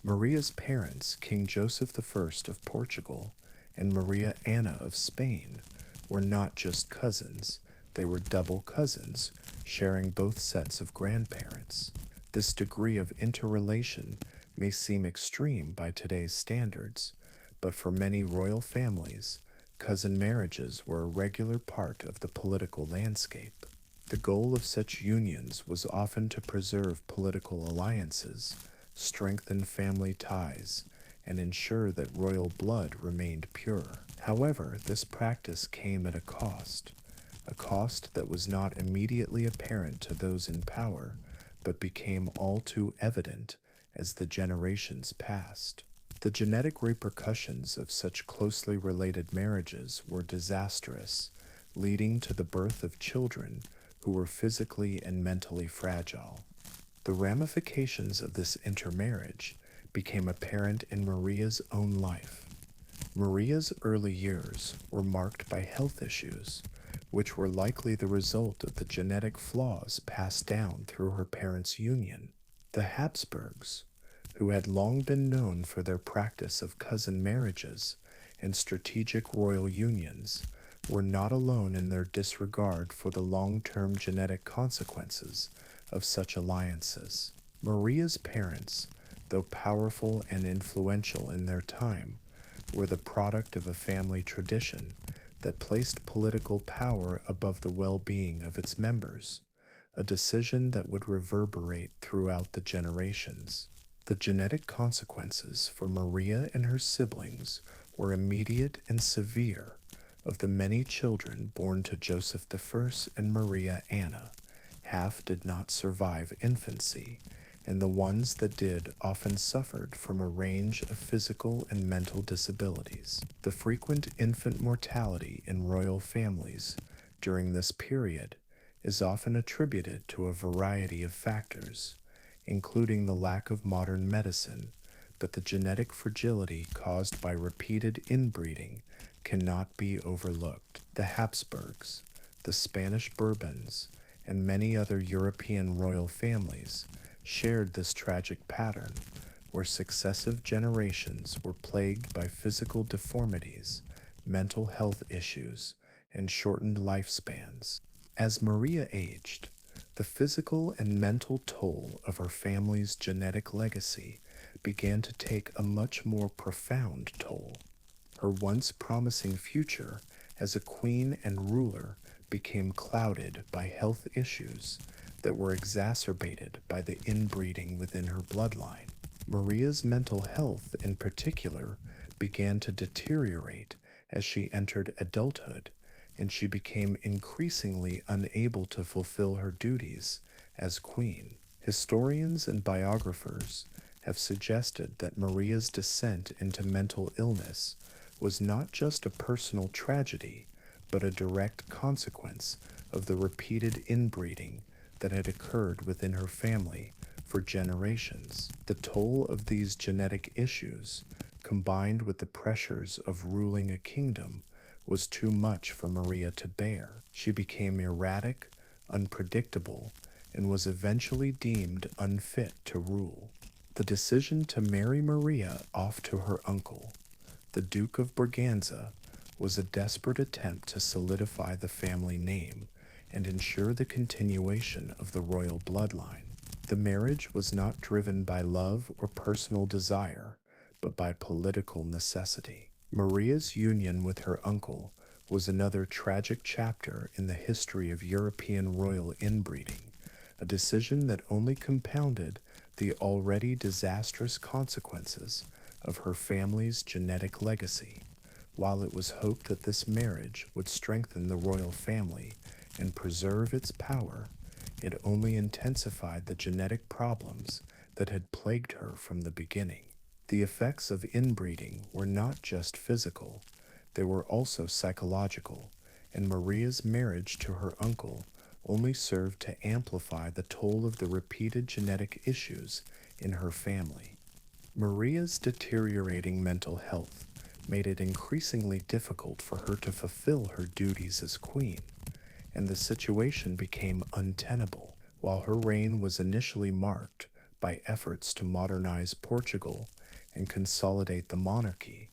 Maria's parents, King Joseph I of Portugal and Maria Anna of Spain, were not just cousins, they were double cousins, sharing both sets of grandparents. This degree of interrelation may seem extreme by today's standards, but for many royal families, cousin marriages were a regular part of the political landscape. The goal of such unions was often to preserve political alliances, strengthen family ties, and ensure that royal blood remained pure. However, this practice came at a cost that was not immediately apparent to those in power, but became all too evident as the generations passed. The genetic repercussions of such closely related marriages were disastrous, leading to the birth of children who were physically and mentally fragile. The ramifications of this intermarriage became apparent in Maria's own life. Maria's early years were marked by health issues, which were likely the result of the genetic flaws passed down through her parents' union. The Habsburgs, who had long been known for their practice of cousin marriages and strategic royal unions, were not alone in their disregard for the long-term genetic consequences of such alliances. Maria's parents, though powerful and influential in their time, were the product of a family tradition that placed political power above the well-being of its members, a decision that would reverberate throughout the generations. The genetic consequences for Maria and her siblings were immediate and severe. Of the many children born to Joseph I and Maria Anna, half did not survive infancy, and the ones that did often suffered from a range of physical and mental disabilities. The frequent infant mortality in royal families during this period is often attributed to a variety of factors, including the lack of modern medicine, but the genetic fragility caused by repeated inbreeding cannot be overlooked. The Habsburgs, the Spanish Bourbons, and many other European royal families shared this tragic pattern, where successive generations were plagued by physical deformities, mental health issues, and shortened lifespans. As Maria aged, the physical and mental toll of her family's genetic legacy began to take a much more profound toll. Her once promising future as a queen and ruler became clouded by health issues that were exacerbated by the inbreeding within her bloodline. Maria's mental health, in particular, began to deteriorate as she entered adulthood, and she became increasingly unable to fulfill her duties as queen. Historians and biographers have suggested that Maria's descent into mental illness was not just a personal tragedy, but a direct consequence of the repeated inbreeding that had occurred within her family for generations. The toll of these genetic issues, combined with the pressures of ruling a kingdom, was too much for Maria to bear. She became erratic, unpredictable, and was eventually deemed unfit to rule. The decision to marry Maria off to her uncle, the Duke of Braganza, was a desperate attempt to solidify the family name and ensure the continuation of the royal bloodline. The marriage was not driven by love or personal desire, but by political necessity. Maria's union with her uncle was another tragic chapter in the history of European royal inbreeding, a decision that only compounded the already disastrous consequences of her family's genetic legacy. While it was hoped that this marriage would strengthen the royal family and preserve its power, it only intensified the genetic problems that had plagued her from the beginning. The effects of inbreeding were not just physical, they were also psychological, and Maria's marriage to her uncle only served to amplify the toll of the repeated genetic issues in her family. Maria's deteriorating mental health made it increasingly difficult for her to fulfill her duties as queen, and the situation became untenable. While her reign was initially marked by efforts to modernize Portugal and consolidate the monarchy,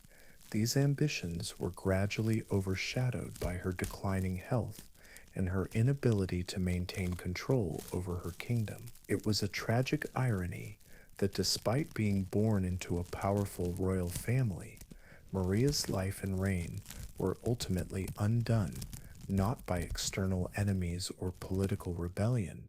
these ambitions were gradually overshadowed by her declining health and her inability to maintain control over her kingdom. It was a tragic irony that despite being born into a powerful royal family, Maria's life and reign were ultimately undone not by external enemies or political rebellion,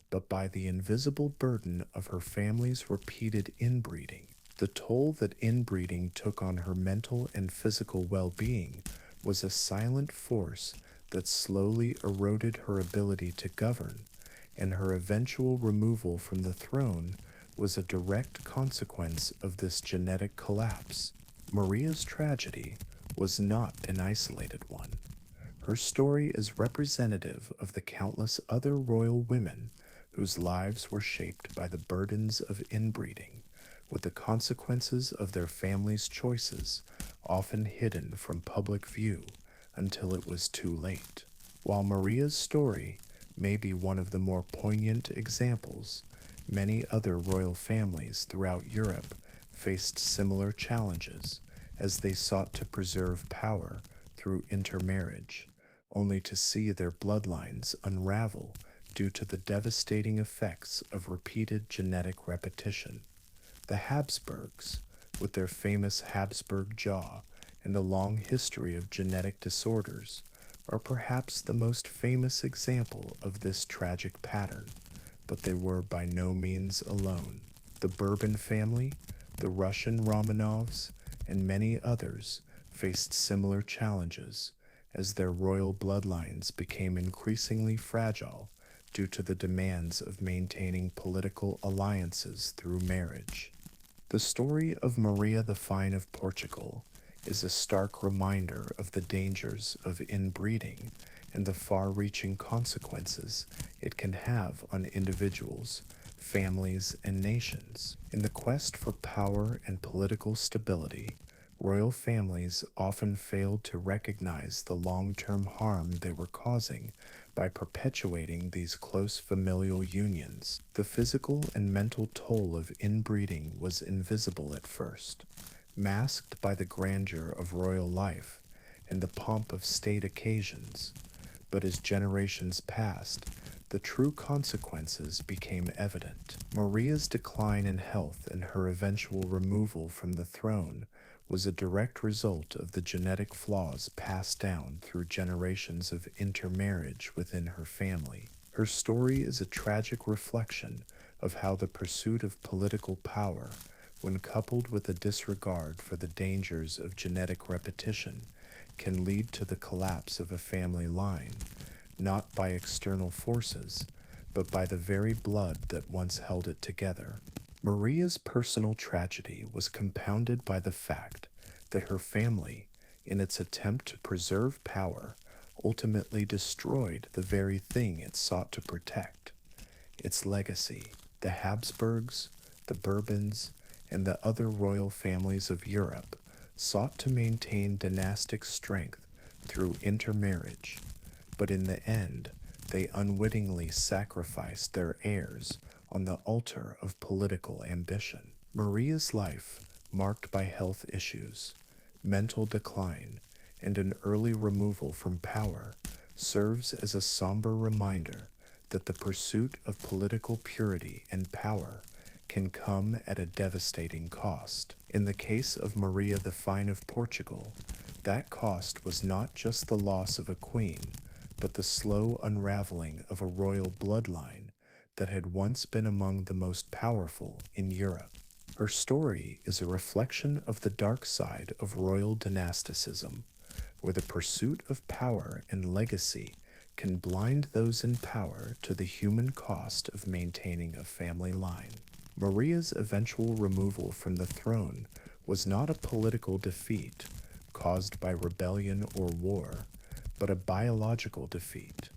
but by the invisible burden of her family's repeated inbreeding. The toll that inbreeding took on her mental and physical well-being was a silent force that slowly eroded her ability to govern, and her eventual removal from the throne was a direct consequence of this genetic collapse. Maria's tragedy was not an isolated one. Her story is representative of the countless other royal women whose lives were shaped by the burdens of inbreeding, with the consequences of their families' choices often hidden from public view until it was too late. While Maria's story may be one of the more poignant examples, many other royal families throughout Europe faced similar challenges as they sought to preserve power through intermarriage, only to see their bloodlines unravel due to the devastating effects of repeated genetic repetition. The Habsburgs, with their famous Habsburg jaw and a long history of genetic disorders, are perhaps the most famous example of this tragic pattern, but they were by no means alone. The Bourbon family, the Russian Romanovs, and many others faced similar challenges as their royal bloodlines became increasingly fragile due to the demands of maintaining political alliances through marriage. The story of Maria the Fine of Portugal is a stark reminder of the dangers of inbreeding and the far-reaching consequences it can have on individuals, families, and nations. In the quest for power and political stability, royal families often failed to recognize the long-term harm they were causing by perpetuating these close familial unions. The physical and mental toll of inbreeding was invisible at first, masked by the grandeur of royal life and the pomp of state occasions. But as generations passed, the true consequences became evident. Maria's decline in health and her eventual removal from the throne was a direct result of the genetic flaws passed down through generations of intermarriage within her family. Her story is a tragic reflection of how the pursuit of political power, when coupled with a disregard for the dangers of genetic repetition, can lead to the collapse of a family line, not by external forces, but by the very blood that once held it together. Maria's personal tragedy was compounded by the fact that her family, in its attempt to preserve power, ultimately destroyed the very thing it sought to protect: its legacy. The Habsburgs, the Bourbons, and the other royal families of Europe sought to maintain dynastic strength through intermarriage, but in the end, they unwittingly sacrificed their heirs on the altar of political ambition. Maria's life, marked by health issues, mental decline, and an early removal from power, serves as a somber reminder that the pursuit of political purity and power can come at a devastating cost. In the case of Maria the Fine of Portugal, that cost was not just the loss of a queen, but the slow unraveling of a royal bloodline that had once been among the most powerful in Europe. Her story is a reflection of the dark side of royal dynasticism, where the pursuit of power and legacy can blind those in power to the human cost of maintaining a family line. Maria's eventual removal from the throne was not a political defeat caused by rebellion or war, but a biological defeat,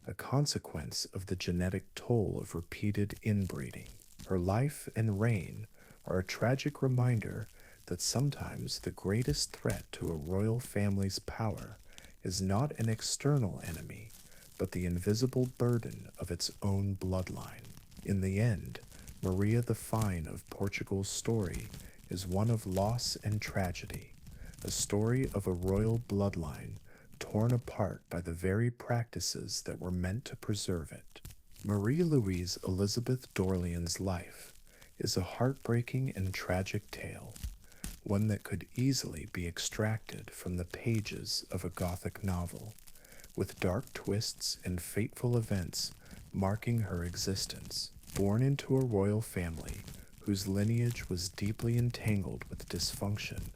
a consequence of the genetic toll of repeated inbreeding. Her life and reign are a tragic reminder that sometimes the greatest threat to a royal family's power is not an external enemy, but the invisible burden of its own bloodline. In the end, Maria the Fine of Portugal's story is one of loss and tragedy, a story of a royal bloodline torn apart by the very practices that were meant to preserve it. Marie Louise Elizabeth d'Orléans' life is a heartbreaking and tragic tale, one that could easily be extracted from the pages of a Gothic novel, with dark twists and fateful events marking her existence. Born into a royal family whose lineage was deeply entangled with dysfunction,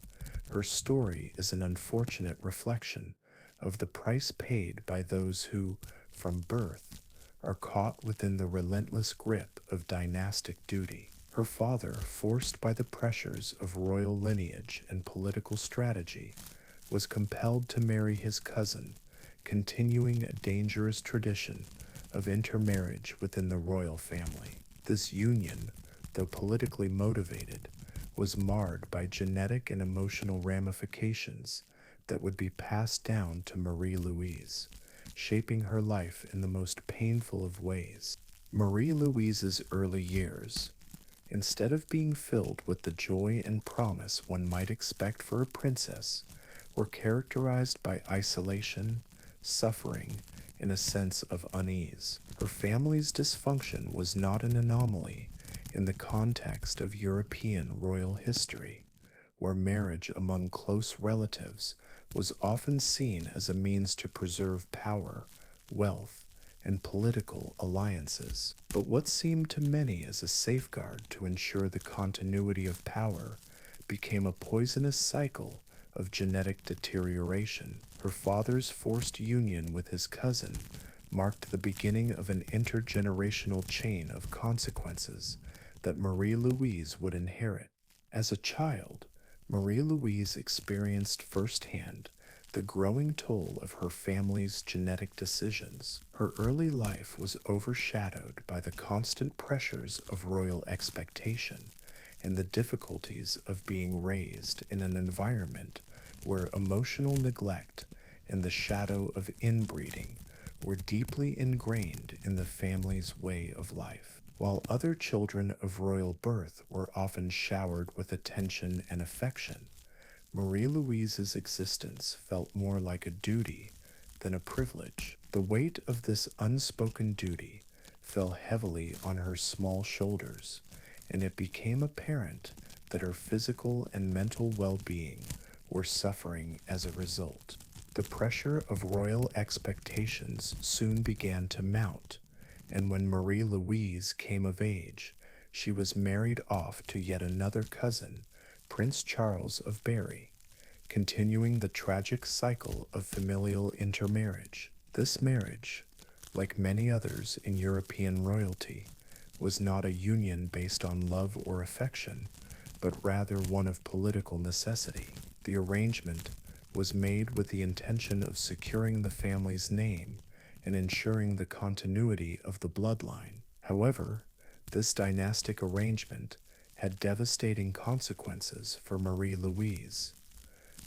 her story is an unfortunate reflection of the price paid by those who, from birth, are caught within the relentless grip of dynastic duty. Her father, forced by the pressures of royal lineage and political strategy, was compelled to marry his cousin, continuing a dangerous tradition of intermarriage within the royal family. This union, though politically motivated, was marred by genetic and emotional ramifications that would be passed down to Marie Louise, shaping her life in the most painful of ways. Marie Louise's early years, instead of being filled with the joy and promise one might expect for a princess, were characterized by isolation, suffering, and a sense of unease. Her family's dysfunction was not an anomaly in the context of European royal history, where marriage among close relatives was often seen as a means to preserve power, wealth, and political alliances. But what seemed to many as a safeguard to ensure the continuity of power became a poisonous cycle of genetic deterioration. Her father's forced union with his cousin marked the beginning of an intergenerational chain of consequences that Marie Louise would inherit. As a child, Marie Louise experienced firsthand the growing toll of her family's genetic decisions. Her early life was overshadowed by the constant pressures of royal expectation and the difficulties of being raised in an environment where emotional neglect and the shadow of inbreeding were deeply ingrained in the family's way of life. While other children of royal birth were often showered with attention and affection, Marie Louise's existence felt more like a duty than a privilege. The weight of this unspoken duty fell heavily on her small shoulders, and it became apparent that her physical and mental well-being were suffering as a result. The pressure of royal expectations soon began to mount, and when Marie Louise came of age, she was married off to yet another cousin, Prince Charles of Berry, continuing the tragic cycle of familial intermarriage. This marriage, like many others in European royalty, was not a union based on love or affection, but rather one of political necessity. The arrangement was made with the intention of securing the family's name and ensuring the continuity of the bloodline. However, this dynastic arrangement had devastating consequences for Marie Louise.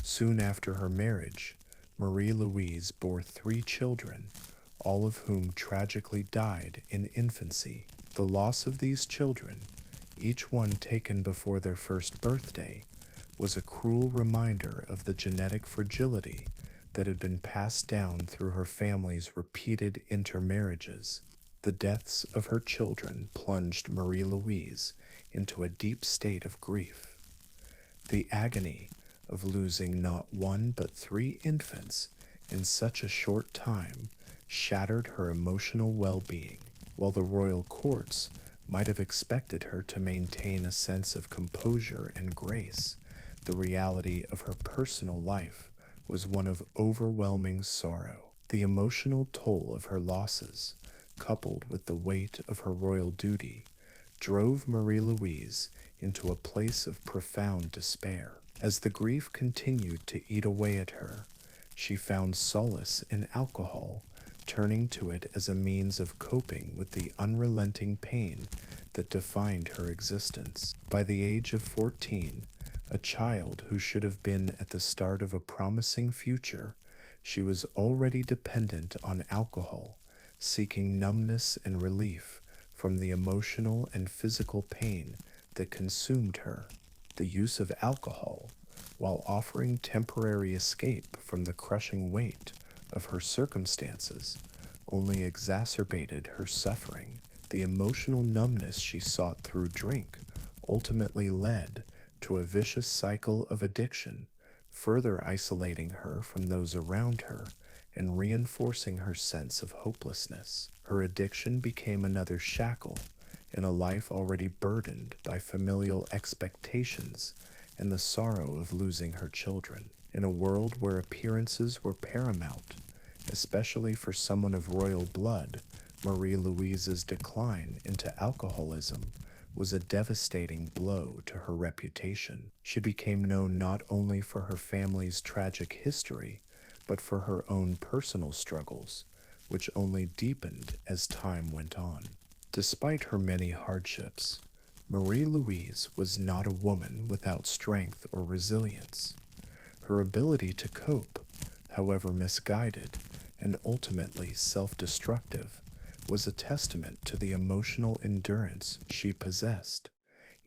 Soon after her marriage, Marie Louise bore 3 children, all of whom tragically died in infancy. The loss of these children, each one taken before their first birthday, was a cruel reminder of the genetic fragility that had been passed down through her family's repeated intermarriages. The deaths of her children plunged Marie Louise into a deep state of grief. The agony of losing not 1 but 3 infants in such a short time shattered her emotional well-being. While the royal courts might have expected her to maintain a sense of composure and grace, the reality of her personal life was one of overwhelming sorrow. The emotional toll of her losses, coupled with the weight of her royal duty, drove Marie Louise into a place of profound despair. As the grief continued to eat away at her, she found solace in alcohol, turning to it as a means of coping with the unrelenting pain that defined her existence. By the age of 14, a child who should have been at the start of a promising future, she was already dependent on alcohol, seeking numbness and relief from the emotional and physical pain that consumed her. The use of alcohol, while offering temporary escape from the crushing weight of her circumstances, only exacerbated her suffering. The emotional numbness she sought through drink ultimately led to a vicious cycle of addiction, further isolating her from those around her and reinforcing her sense of hopelessness. Her addiction became another shackle in a life already burdened by familial expectations and the sorrow of losing her children. In a world where appearances were paramount, especially for someone of royal blood, Marie Louise's decline into alcoholism was a devastating blow to her reputation. She became known not only for her family's tragic history, but for her own personal struggles, which only deepened as time went on. Despite her many hardships, Marie Louise was not a woman without strength or resilience. Her ability to cope, however misguided and ultimately self-destructive, was a testament to the emotional endurance she possessed,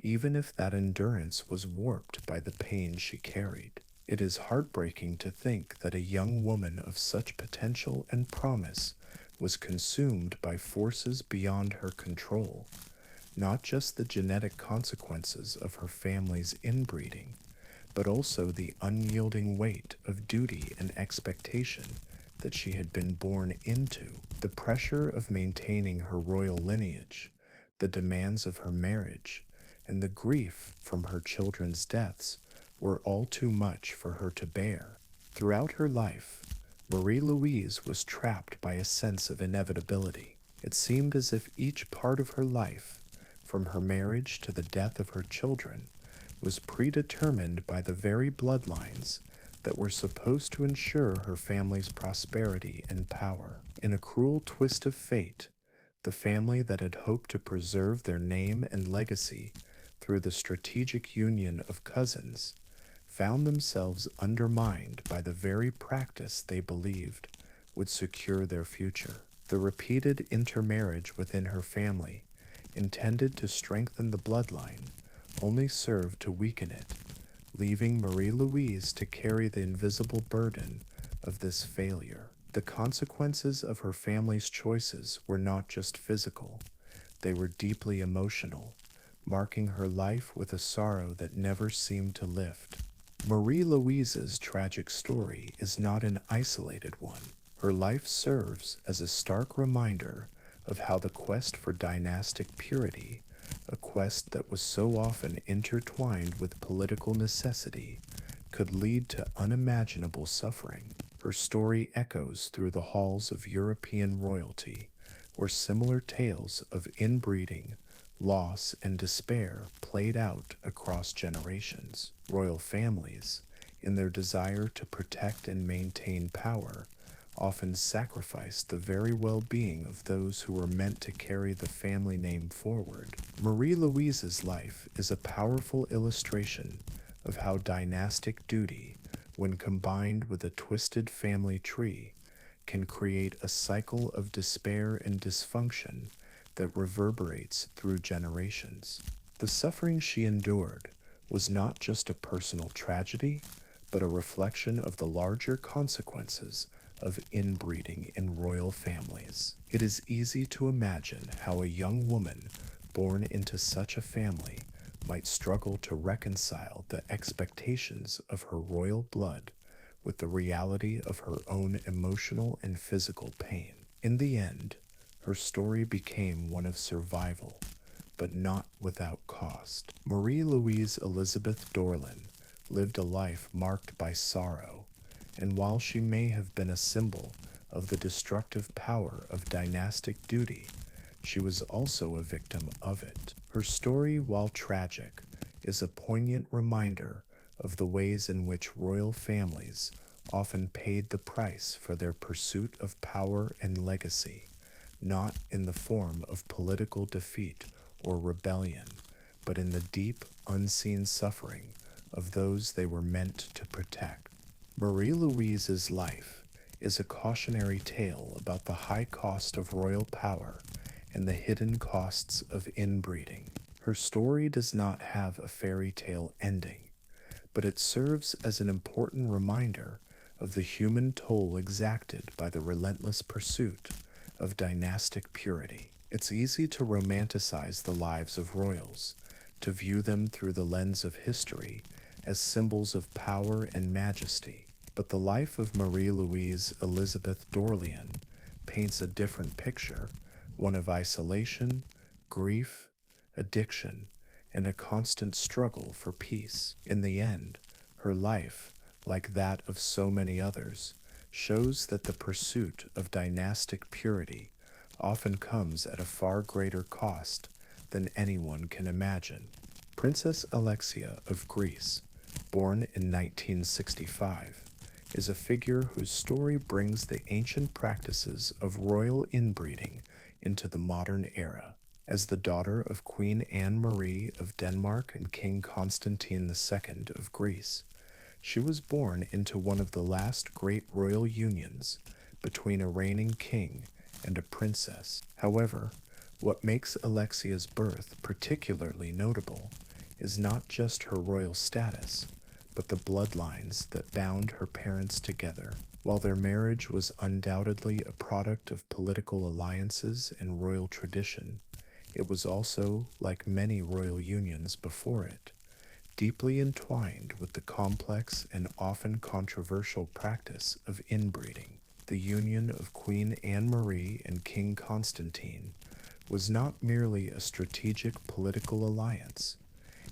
even if that endurance was warped by the pain she carried. It is heartbreaking to think that a young woman of such potential and promise was consumed by forces beyond her control, not just the genetic consequences of her family's inbreeding, but also the unyielding weight of duty and expectation that she had been born into. The pressure of maintaining her royal lineage, the demands of her marriage, and the grief from her children's deaths were all too much for her to bear. Throughout her life, Marie Louise was trapped by a sense of inevitability. It seemed as if each part of her life, from her marriage to the death of her children, was predetermined by the very bloodlines that were supposed to ensure her family's prosperity and power. In a cruel twist of fate, the family that had hoped to preserve their name and legacy through the strategic union of cousins found themselves undermined by the very practice they believed would secure their future. The repeated intermarriage within her family, intended to strengthen the bloodline, only served to weaken it, leaving Marie Louise to carry the invisible burden of this failure. The consequences of her family's choices were not just physical, they were deeply emotional, marking her life with a sorrow that never seemed to lift. Marie Louise's tragic story is not an isolated one. Her life serves as a stark reminder of how the quest for dynastic purity, a quest that was so often intertwined with political necessity, could lead to unimaginable suffering. Her story echoes through the halls of European royalty, where similar tales of inbreeding, loss, and despair played out across generations. Royal families, in their desire to protect and maintain power, often sacrificed the very well-being of those who were meant to carry the family name forward. Marie Louise's life is a powerful illustration of how dynastic duty, when combined with a twisted family tree, can create a cycle of despair and dysfunction that reverberates through generations. The suffering she endured was not just a personal tragedy, but a reflection of the larger consequences of inbreeding in royal families. It is easy to imagine how a young woman born into such a family might struggle to reconcile the expectations of her royal blood with the reality of her own emotional and physical pain. In the end, her story became one of survival, but not without cost. Marie Louise Elizabeth Dorland lived a life marked by sorrow, and while she may have been a symbol of the destructive power of dynastic duty, she was also a victim of it. Her story, while tragic, is a poignant reminder of the ways in which royal families often paid the price for their pursuit of power and legacy, not in the form of political defeat or rebellion, but in the deep, unseen suffering of those they were meant to protect. Marie Louise's life is a cautionary tale about the high cost of royal power and the hidden costs of inbreeding. Her story does not have a fairy tale ending, but it serves as an important reminder of the human toll exacted by the relentless pursuit of dynastic purity. It's easy to romanticize the lives of royals, to view them through the lens of history as symbols of power and majesty. But the life of Marie Louise Elizabeth Dorland paints a different picture, one of isolation, grief, addiction, and a constant struggle for peace. In the end, her life, like that of so many others, shows that the pursuit of dynastic purity often comes at a far greater cost than anyone can imagine. Princess Alexia of Greece, born in 1965, is a figure whose story brings the ancient practices of royal inbreeding into the modern era. As the daughter of Queen Anne Marie of Denmark and King Constantine II of Greece, she was born into one of the last great royal unions between a reigning king and a princess. However, what makes Alexia's birth particularly notable is not just her royal status, but the bloodlines that bound her parents together. While their marriage was undoubtedly a product of political alliances and royal tradition, it was also, like many royal unions before it, deeply entwined with the complex and often controversial practice of inbreeding. The union of Queen Anne Marie and King Constantine was not merely a strategic political alliance,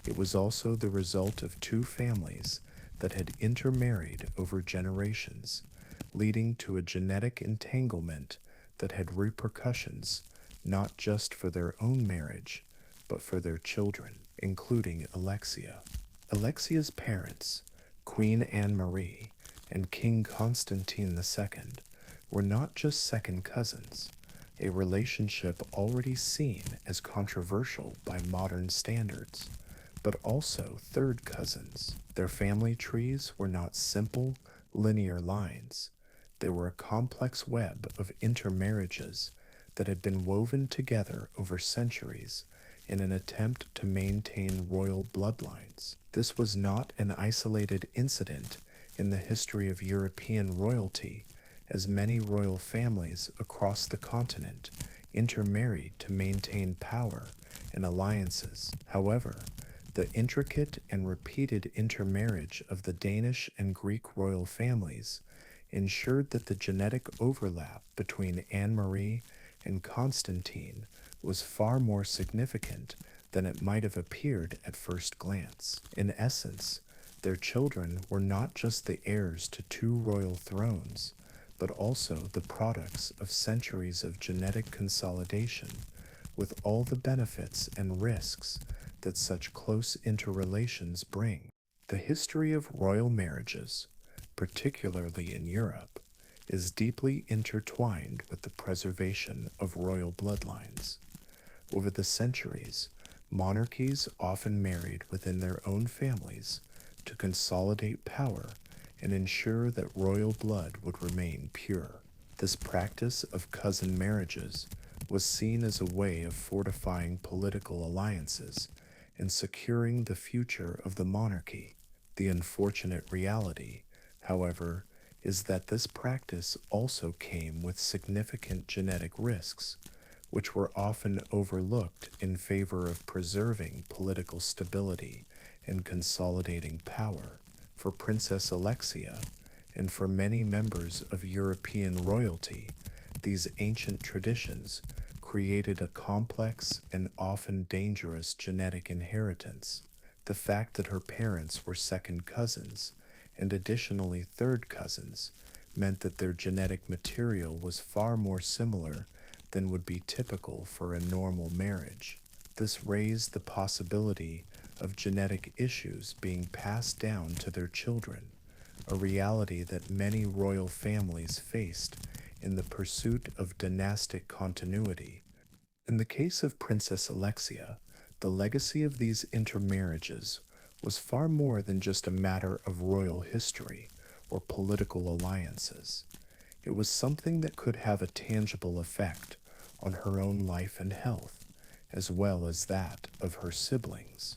it was also the result of two families that had intermarried over generations, leading to a genetic entanglement that had repercussions not just for their own marriage, but for their children, including Alexia. Alexia's parents, Queen Anne Marie and King Constantine II, were not just second cousins, a relationship already seen as controversial by modern standards, but also third cousins. Their family trees were not simple, linear lines. They were a complex web of intermarriages that had been woven together over centuries in an attempt to maintain royal bloodlines. This was not an isolated incident in the history of European royalty, as many royal families across the continent intermarried to maintain power and alliances. However, the intricate and repeated intermarriage of the Danish and Greek royal families ensured that the genetic overlap between Anne Marie and Constantine was far more significant than it might have appeared at first glance. In essence, their children were not just the heirs to two royal thrones, but also the products of centuries of genetic consolidation, with all the benefits and risks that such close interrelations bring. The history of royal marriages, particularly in Europe, is deeply intertwined with the preservation of royal bloodlines. Over the centuries, monarchies often married within their own families to consolidate power and ensure that royal blood would remain pure. This practice of cousin marriages was seen as a way of fortifying political alliances and securing the future of the monarchy. The unfortunate reality, however, is that this practice also came with significant genetic risks, which were often overlooked in favor of preserving political stability and consolidating power. For Princess Alexia, and for many members of European royalty, these ancient traditions created a complex and often dangerous genetic inheritance. The fact that her parents were second cousins, and additionally third cousins, meant that their genetic material was far more similar than would be typical for a normal marriage. This raised the possibility of genetic issues being passed down to their children, a reality that many royal families faced in the pursuit of dynastic continuity. In the case of Princess Alexia, the legacy of these intermarriages was far more than just a matter of royal history or political alliances. It was something that could have a tangible effect on her own life and health, as well as that of her siblings.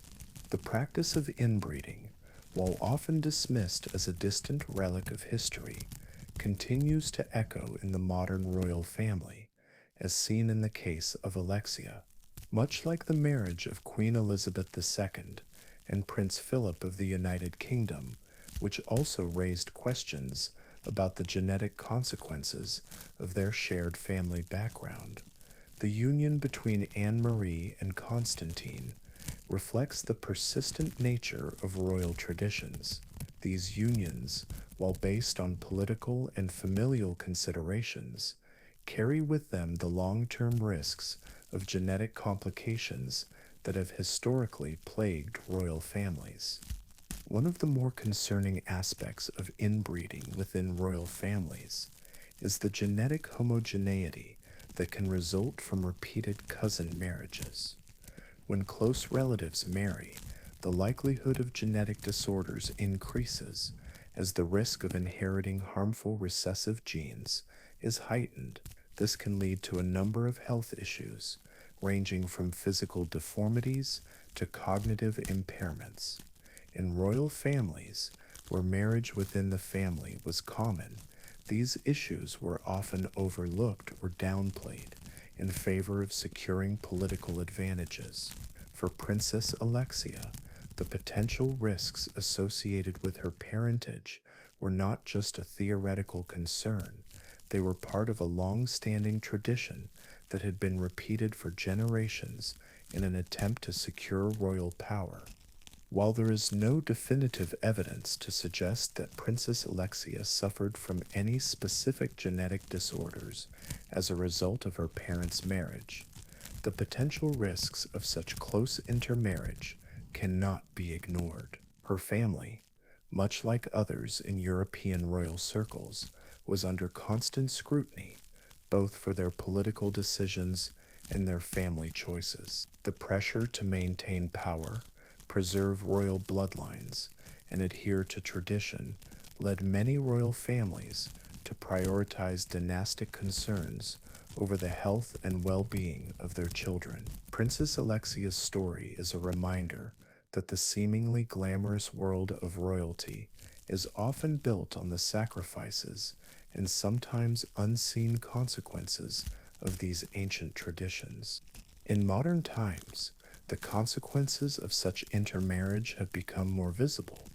The practice of inbreeding, while often dismissed as a distant relic of history, continues to echo in the modern royal family, as seen in the case of Alexia. Much like the marriage of Queen Elizabeth II and Prince Philip of the United Kingdom, which also raised questions about the genetic consequences of their shared family background, the union between Anne Marie and Constantine reflects the persistent nature of royal traditions. These unions, while based on political and familial considerations, carry with them the long-term risks of genetic complications that have historically plagued royal families. One of the more concerning aspects of inbreeding within royal families is the genetic homogeneity that can result from repeated cousin marriages. When close relatives marry, the likelihood of genetic disorders increases as the risk of inheriting harmful recessive genes is heightened. This can lead to a number of health issues, ranging from physical deformities to cognitive impairments. In royal families, where marriage within the family was common, these issues were often overlooked or downplayed in favor of securing political advantages. For Princess Alexia, the potential risks associated with her parentage were not just a theoretical concern, they were part of a long-standing tradition that had been repeated for generations in an attempt to secure royal power. While there is no definitive evidence to suggest that Princess Alexia suffered from any specific genetic disorders as a result of her parents' marriage, the potential risks of such close intermarriage cannot be ignored. Her family, much like others in European royal circles, was under constant scrutiny, both for their political decisions and their family choices. The pressure to maintain power, preserve royal bloodlines, and adhere to tradition led many royal families to prioritize dynastic concerns over the health and well-being of their children. Princess Alexia's story is a reminder that the seemingly glamorous world of royalty is often built on the sacrifices and sometimes unseen consequences of these ancient traditions. In modern times, the consequences of such intermarriage have become more visible,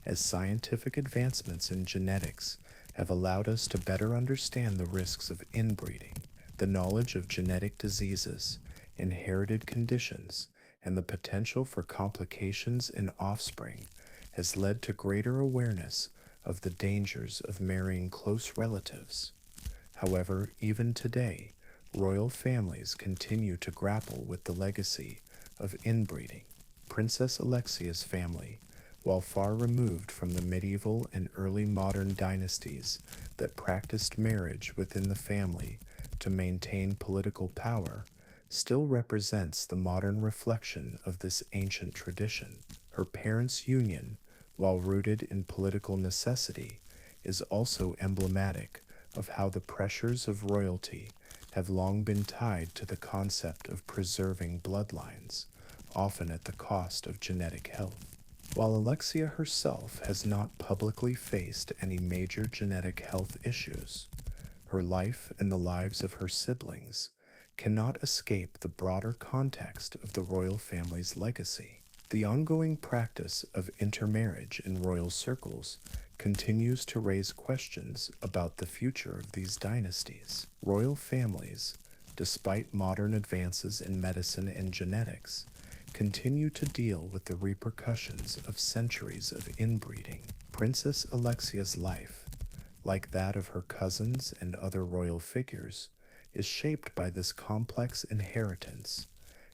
as scientific advancements in genetics have allowed us to better understand the risks of inbreeding. The knowledge of genetic diseases, inherited conditions, and the potential for complications in offspring has led to greater awareness of the dangers of marrying close relatives. However, even today, royal families continue to grapple with the legacy of inbreeding. Princess Alexia's family, while far removed from the medieval and early modern dynasties that practiced marriage within the family to maintain political power, still represents the modern reflection of this ancient tradition. Her parents' union, while rooted in political necessity, is also emblematic of how the pressures of royalty have long been tied to the concept of preserving bloodlines, often at the cost of genetic health. While Alexia herself has not publicly faced any major genetic health issues, her life and the lives of her siblings cannot escape the broader context of the royal family's legacy. The ongoing practice of intermarriage in royal circles continues to raise questions about the future of these dynasties. Royal families, despite modern advances in medicine and genetics, continue to deal with the repercussions of centuries of inbreeding. Princess Alexia's life, like that of her cousins and other royal figures, is shaped by this complex inheritance,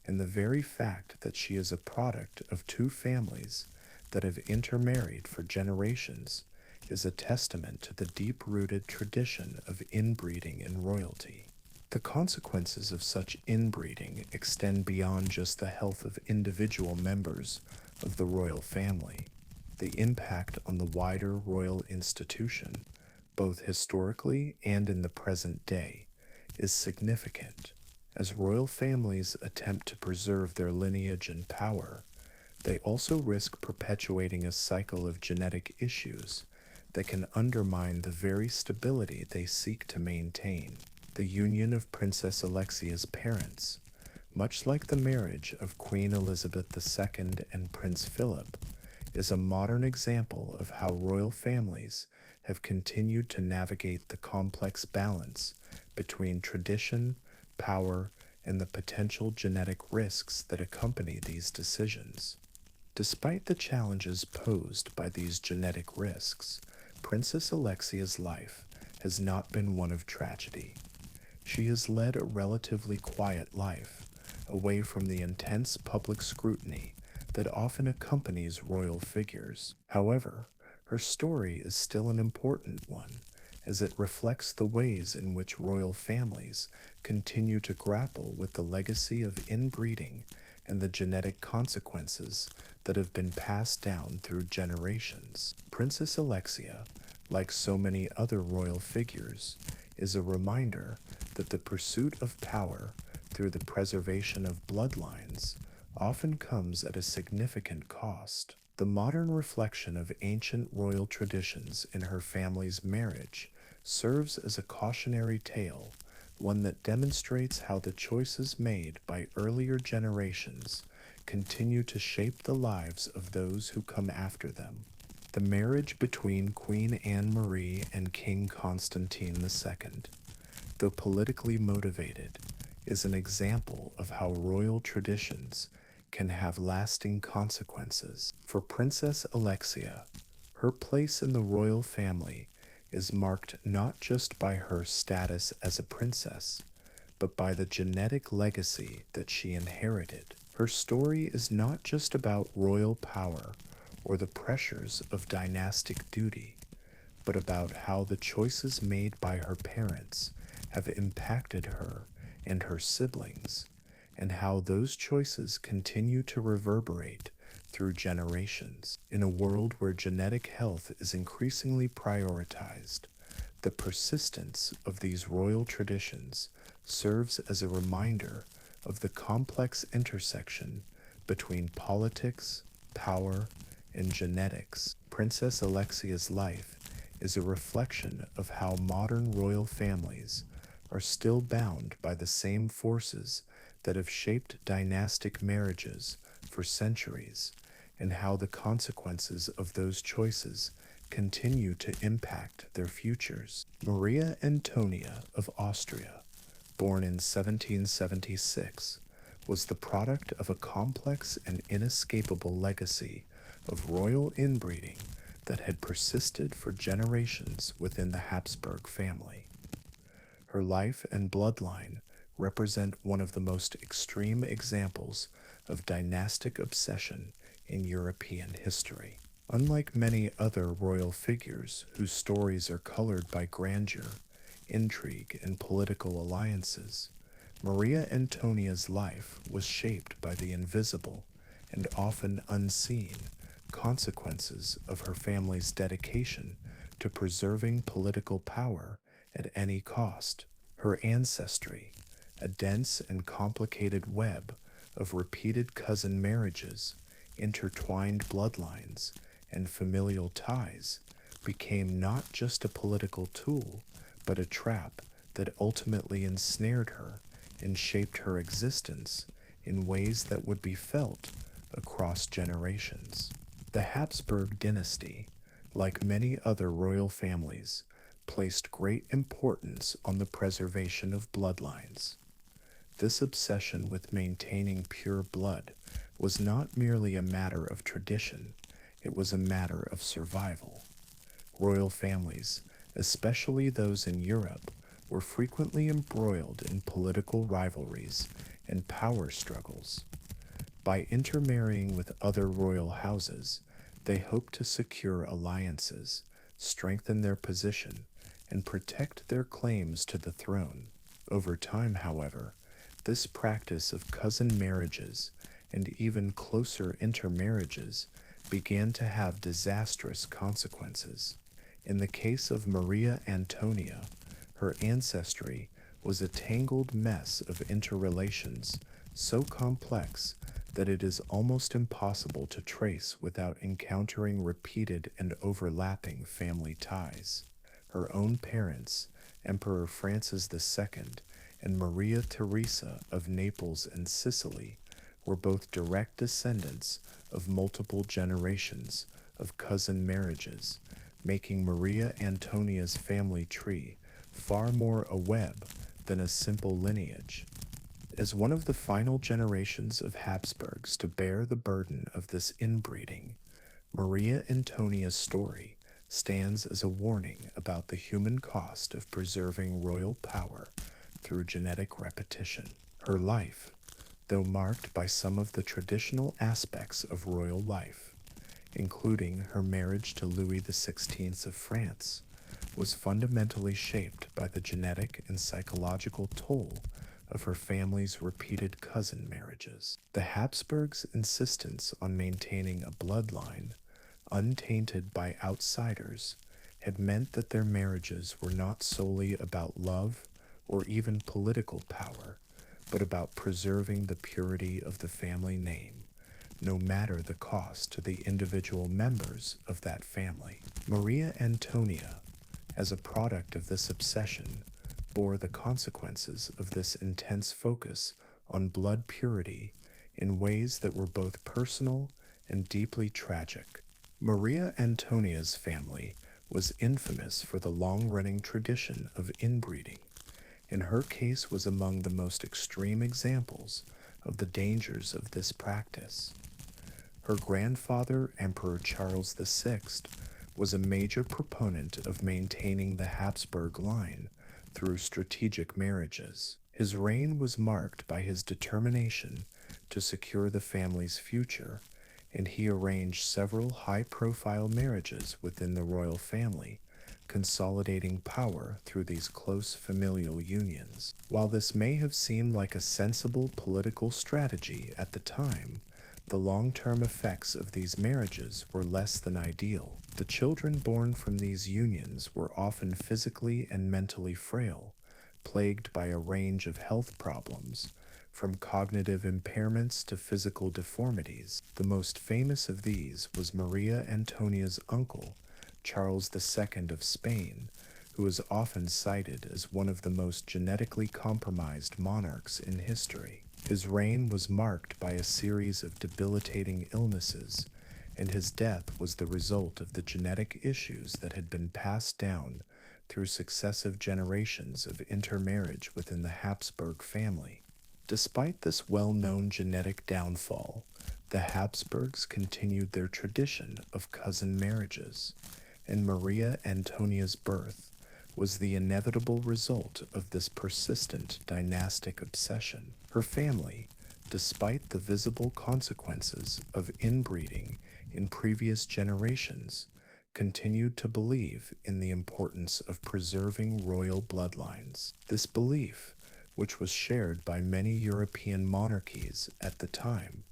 and the very fact that she is a product of two families that have intermarried for generations is a testament to the deep-rooted tradition of inbreeding in royalty. The consequences of such inbreeding extend beyond just the health of individual members of the royal family. The impact on the wider royal institution, both historically and in the present day, is significant. As royal families attempt to preserve their lineage and power, they also risk perpetuating a cycle of genetic issues that can undermine the very stability they seek to maintain. The union of Princess Alexia's parents, much like the marriage of Queen Elizabeth II and Prince Philip, is a modern example of how royal families have continued to navigate the complex balance between tradition, power, and the potential genetic risks that accompany these decisions. Despite the challenges posed by these genetic risks, Princess Alexia's life has not been one of tragedy. She has led a relatively quiet life, away from the intense public scrutiny that often accompanies royal figures. However, her story is still an important one, as it reflects the ways in which royal families continue to grapple with the legacy of inbreeding and the genetic consequences that have been passed down through generations. Princess Alexia, like so many other royal figures, is a reminder that the pursuit of power through the preservation of bloodlines often comes at a significant cost. The modern reflection of ancient royal traditions in her family's marriage serves as a cautionary tale, one that demonstrates how the choices made by earlier generations continue to shape the lives of those who come after them. The marriage between Queen Anne Marie and King Constantine II, though politically motivated, is an example of how royal traditions can have lasting consequences. For Princess Alexia, her place in the royal family is marked not just by her status as a princess, but by the genetic legacy that she inherited. Her story is not just about royal power or the pressures of dynastic duty, but about how the choices made by her parents have impacted her and her siblings, and how those choices continue to reverberate through generations. In a world where genetic health is increasingly prioritized, the persistence of these royal traditions serves as a reminder of the complex intersection between politics, power, and genetics. Princess Alexia's life is a reflection of how modern royal families are still bound by the same forces that have shaped dynastic marriages for centuries, and how the consequences of those choices continue to impact their futures. Maria Antonia of Austria, born in 1776, was the product of a complex and inescapable legacy of royal inbreeding that had persisted for generations within the Habsburg family. Her life and bloodline represent one of the most extreme examples of dynastic obsession in European history. Unlike many other royal figures whose stories are colored by grandeur, intrigue, and political alliances, Maria Antonia's life was shaped by the invisible and often unseen consequences of her family's dedication to preserving political power at any cost. Her ancestry, a dense and complicated web of repeated cousin marriages, intertwined bloodlines, and familial ties, became not just a political tool, but a trap that ultimately ensnared her and shaped her existence in ways that would be felt across generations. The Habsburg dynasty, like many other royal families, placed great importance on the preservation of bloodlines. This obsession with maintaining pure blood was not merely a matter of tradition, it was a matter of survival. Royal families, especially those in Europe, were frequently embroiled in political rivalries and power struggles. By intermarrying with other royal houses, they hoped to secure alliances, strengthen their position, and protect their claims to the throne. Over time, however, this practice of cousin marriages and even closer intermarriages began to have disastrous consequences. In the case of Maria Antonia, her ancestry was a tangled mess of interrelations so complex that it is almost impossible to trace without encountering repeated and overlapping family ties. Her own parents, Emperor Francis II and Maria Theresa of Naples and Sicily, were both direct descendants of multiple generations of cousin marriages, making Maria Antonia's family tree far more a web than a simple lineage. As one of the final generations of Habsburgs to bear the burden of this inbreeding, Maria Antonia's story stands as a warning about the human cost of preserving royal power through genetic repetition. Her life, though marked by some of the traditional aspects of royal life, including her marriage to Louis XVI of France, was fundamentally shaped by the genetic and psychological toll of her family's repeated cousin marriages. The Habsburgs' insistence on maintaining a bloodline untainted by outsiders had meant that their marriages were not solely about love or even political power, but about preserving the purity of the family name, no matter the cost to the individual members of that family. Maria Antonia, as a product of this obsession, bore the consequences of this intense focus on blood purity in ways that were both personal and deeply tragic. Maria Antonia's family was infamous for the long-running tradition of inbreeding, and her case was among the most extreme examples of the dangers of this practice. Her grandfather, Emperor Charles VI, was a major proponent of maintaining the Habsburg line through strategic marriages. His reign was marked by his determination to secure the family's future, and he arranged several high-profile marriages within the royal family, consolidating power through these close familial unions. While this may have seemed like a sensible political strategy at the time, the long-term effects of these marriages were less than ideal. The children born from these unions were often physically and mentally frail, plagued by a range of health problems, from cognitive impairments to physical deformities. The most famous of these was Maria Antonia's uncle, Charles II of Spain, who is often cited as one of the most genetically compromised monarchs in history. His reign was marked by a series of debilitating illnesses, and his death was the result of the genetic issues that had been passed down through successive generations of intermarriage within the Habsburg family. Despite this well-known genetic downfall, the Habsburgs continued their tradition of cousin marriages, and Maria Antonia's birth was the inevitable result of this persistent dynastic obsession. Her family, despite the visible consequences of inbreeding in previous generations, continued to believe in the importance of preserving royal bloodlines. This belief, which was shared by many European monarchies at the time,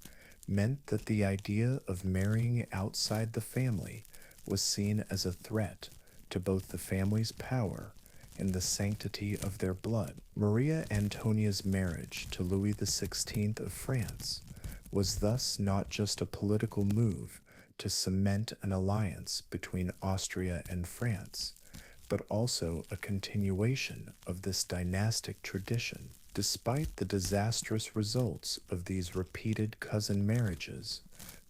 meant that the idea of marrying outside the family was seen as a threat to both the family's power and the sanctity of their blood. Maria Antonia's marriage to Louis XVI of France was thus not just a political move to cement an alliance between Austria and France, but also a continuation of this dynastic tradition. Despite the disastrous results of these repeated cousin marriages,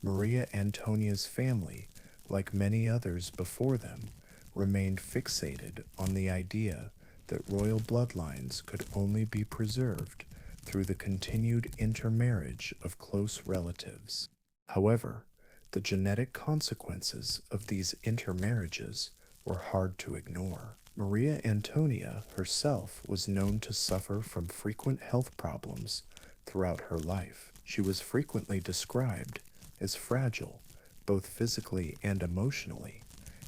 Maria Antonia's family, like many others before them, remained fixated on the idea that royal bloodlines could only be preserved through the continued intermarriage of close relatives. However, the genetic consequences of these intermarriages were hard to ignore. Maria Antonia herself was known to suffer from frequent health problems throughout her life. She was frequently described as fragile, both physically and emotionally,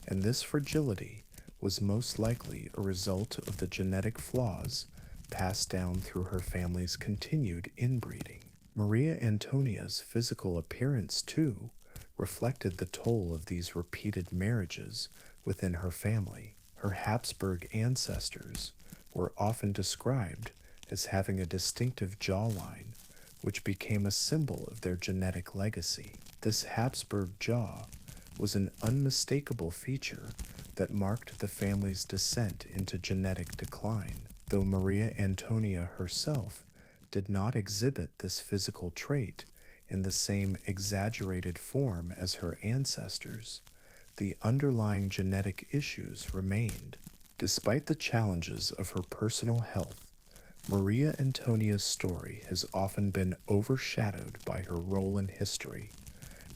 and this fragility was most likely a result of the genetic flaws passed down through her family's continued inbreeding. Maria Antonia's physical appearance, too, reflected the toll of these repeated marriages within her family. Her Habsburg ancestors were often described as having a distinctive jawline, which became a symbol of their genetic legacy. This Habsburg jaw was an unmistakable feature that marked the family's descent into genetic decline. Though Maria Antonia herself did not exhibit this physical trait in the same exaggerated form as her ancestors, the underlying genetic issues remained. Despite the challenges of her personal health, Maria Antonia's story has often been overshadowed by her role in history,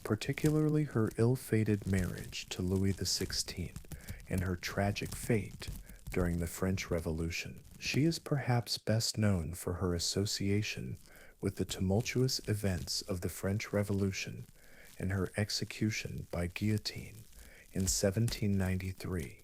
particularly her ill-fated marriage to Louis XVI and her tragic fate during the French Revolution. She is perhaps best known for her association with the tumultuous events of the French Revolution and her execution by guillotine in 1793,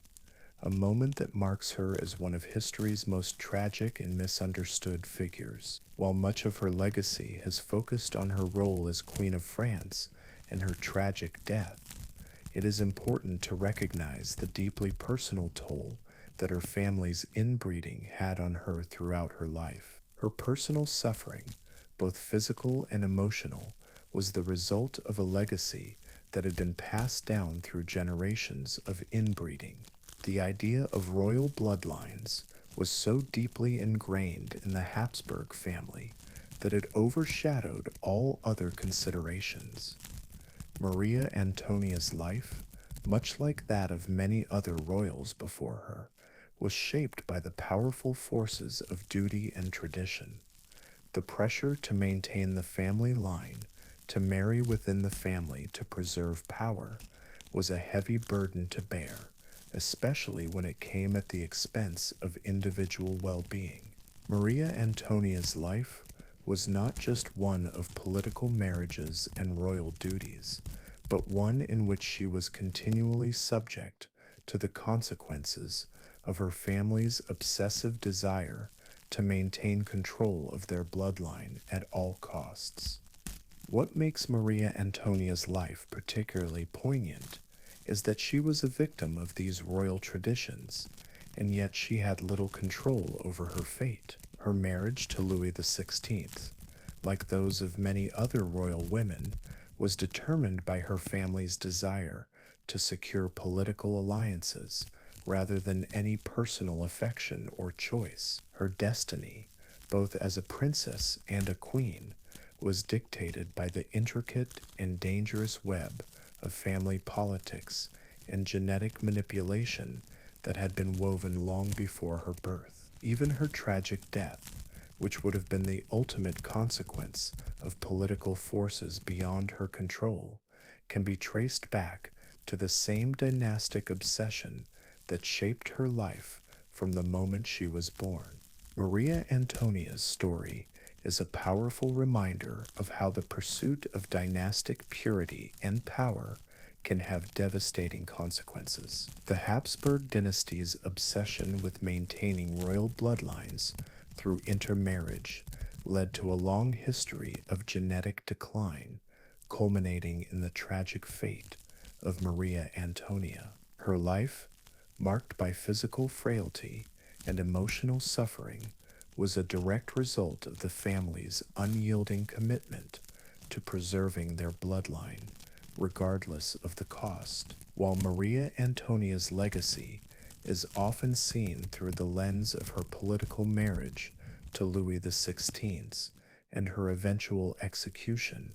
a moment that marks her as one of history's most tragic and misunderstood figures. While much of her legacy has focused on her role as Queen of France and her tragic death, it is important to recognize the deeply personal toll that her family's inbreeding had on her throughout her life. Her personal suffering, both physical and emotional, was the result of a legacy that had been passed down through generations of inbreeding. The idea of royal bloodlines was so deeply ingrained in the Habsburg family that it overshadowed all other considerations. Maria Antonia's life, much like that of many other royals before her, was shaped by the powerful forces of duty and tradition. The pressure to maintain the family line, to marry within the family to preserve power, was a heavy burden to bear, especially when it came at the expense of individual well-being. Maria Antonia's life was not just one of political marriages and royal duties, but one in which she was continually subject to the consequences of her family's obsessive desire to maintain control of their bloodline at all costs. What makes Maria Antonia's life particularly poignant is that she was a victim of these royal traditions, and yet she had little control over her fate. Her marriage to Louis XVI, like those of many other royal women, was determined by her family's desire to secure political alliances rather than any personal affection or choice. Her destiny, both as a princess and a queen, was dictated by the intricate and dangerous web of family politics and genetic manipulation that had been woven long before her birth. Even her tragic death, which would have been the ultimate consequence of political forces beyond her control, can be traced back to the same dynastic obsession that shaped her life from the moment she was born. Maria Antonia's story is a powerful reminder of how the pursuit of dynastic purity and power can have devastating consequences. The Habsburg dynasty's obsession with maintaining royal bloodlines through intermarriage led to a long history of genetic decline, culminating in the tragic fate of Maria Antonia. Her life, marked by physical frailty and emotional suffering, was a direct result of the family's unyielding commitment to preserving their bloodline, regardless of the cost. While Maria Antonia's legacy is often seen through the lens of her political marriage to Louis XVI and her eventual execution,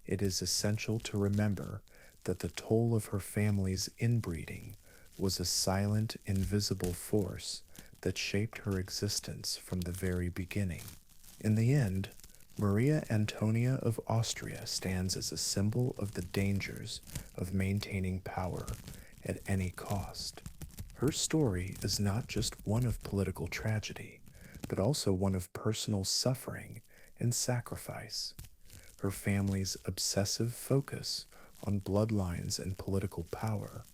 it is essential to remember that the toll of her family's inbreeding was a silent, invisible force that shaped her existence from the very beginning. In the end, Maria Antonia of Austria stands as a symbol of the dangers of maintaining power at any cost. Her story is not just one of political tragedy, but also one of personal suffering and sacrifice. Her family's obsessive focus on bloodlines and political power,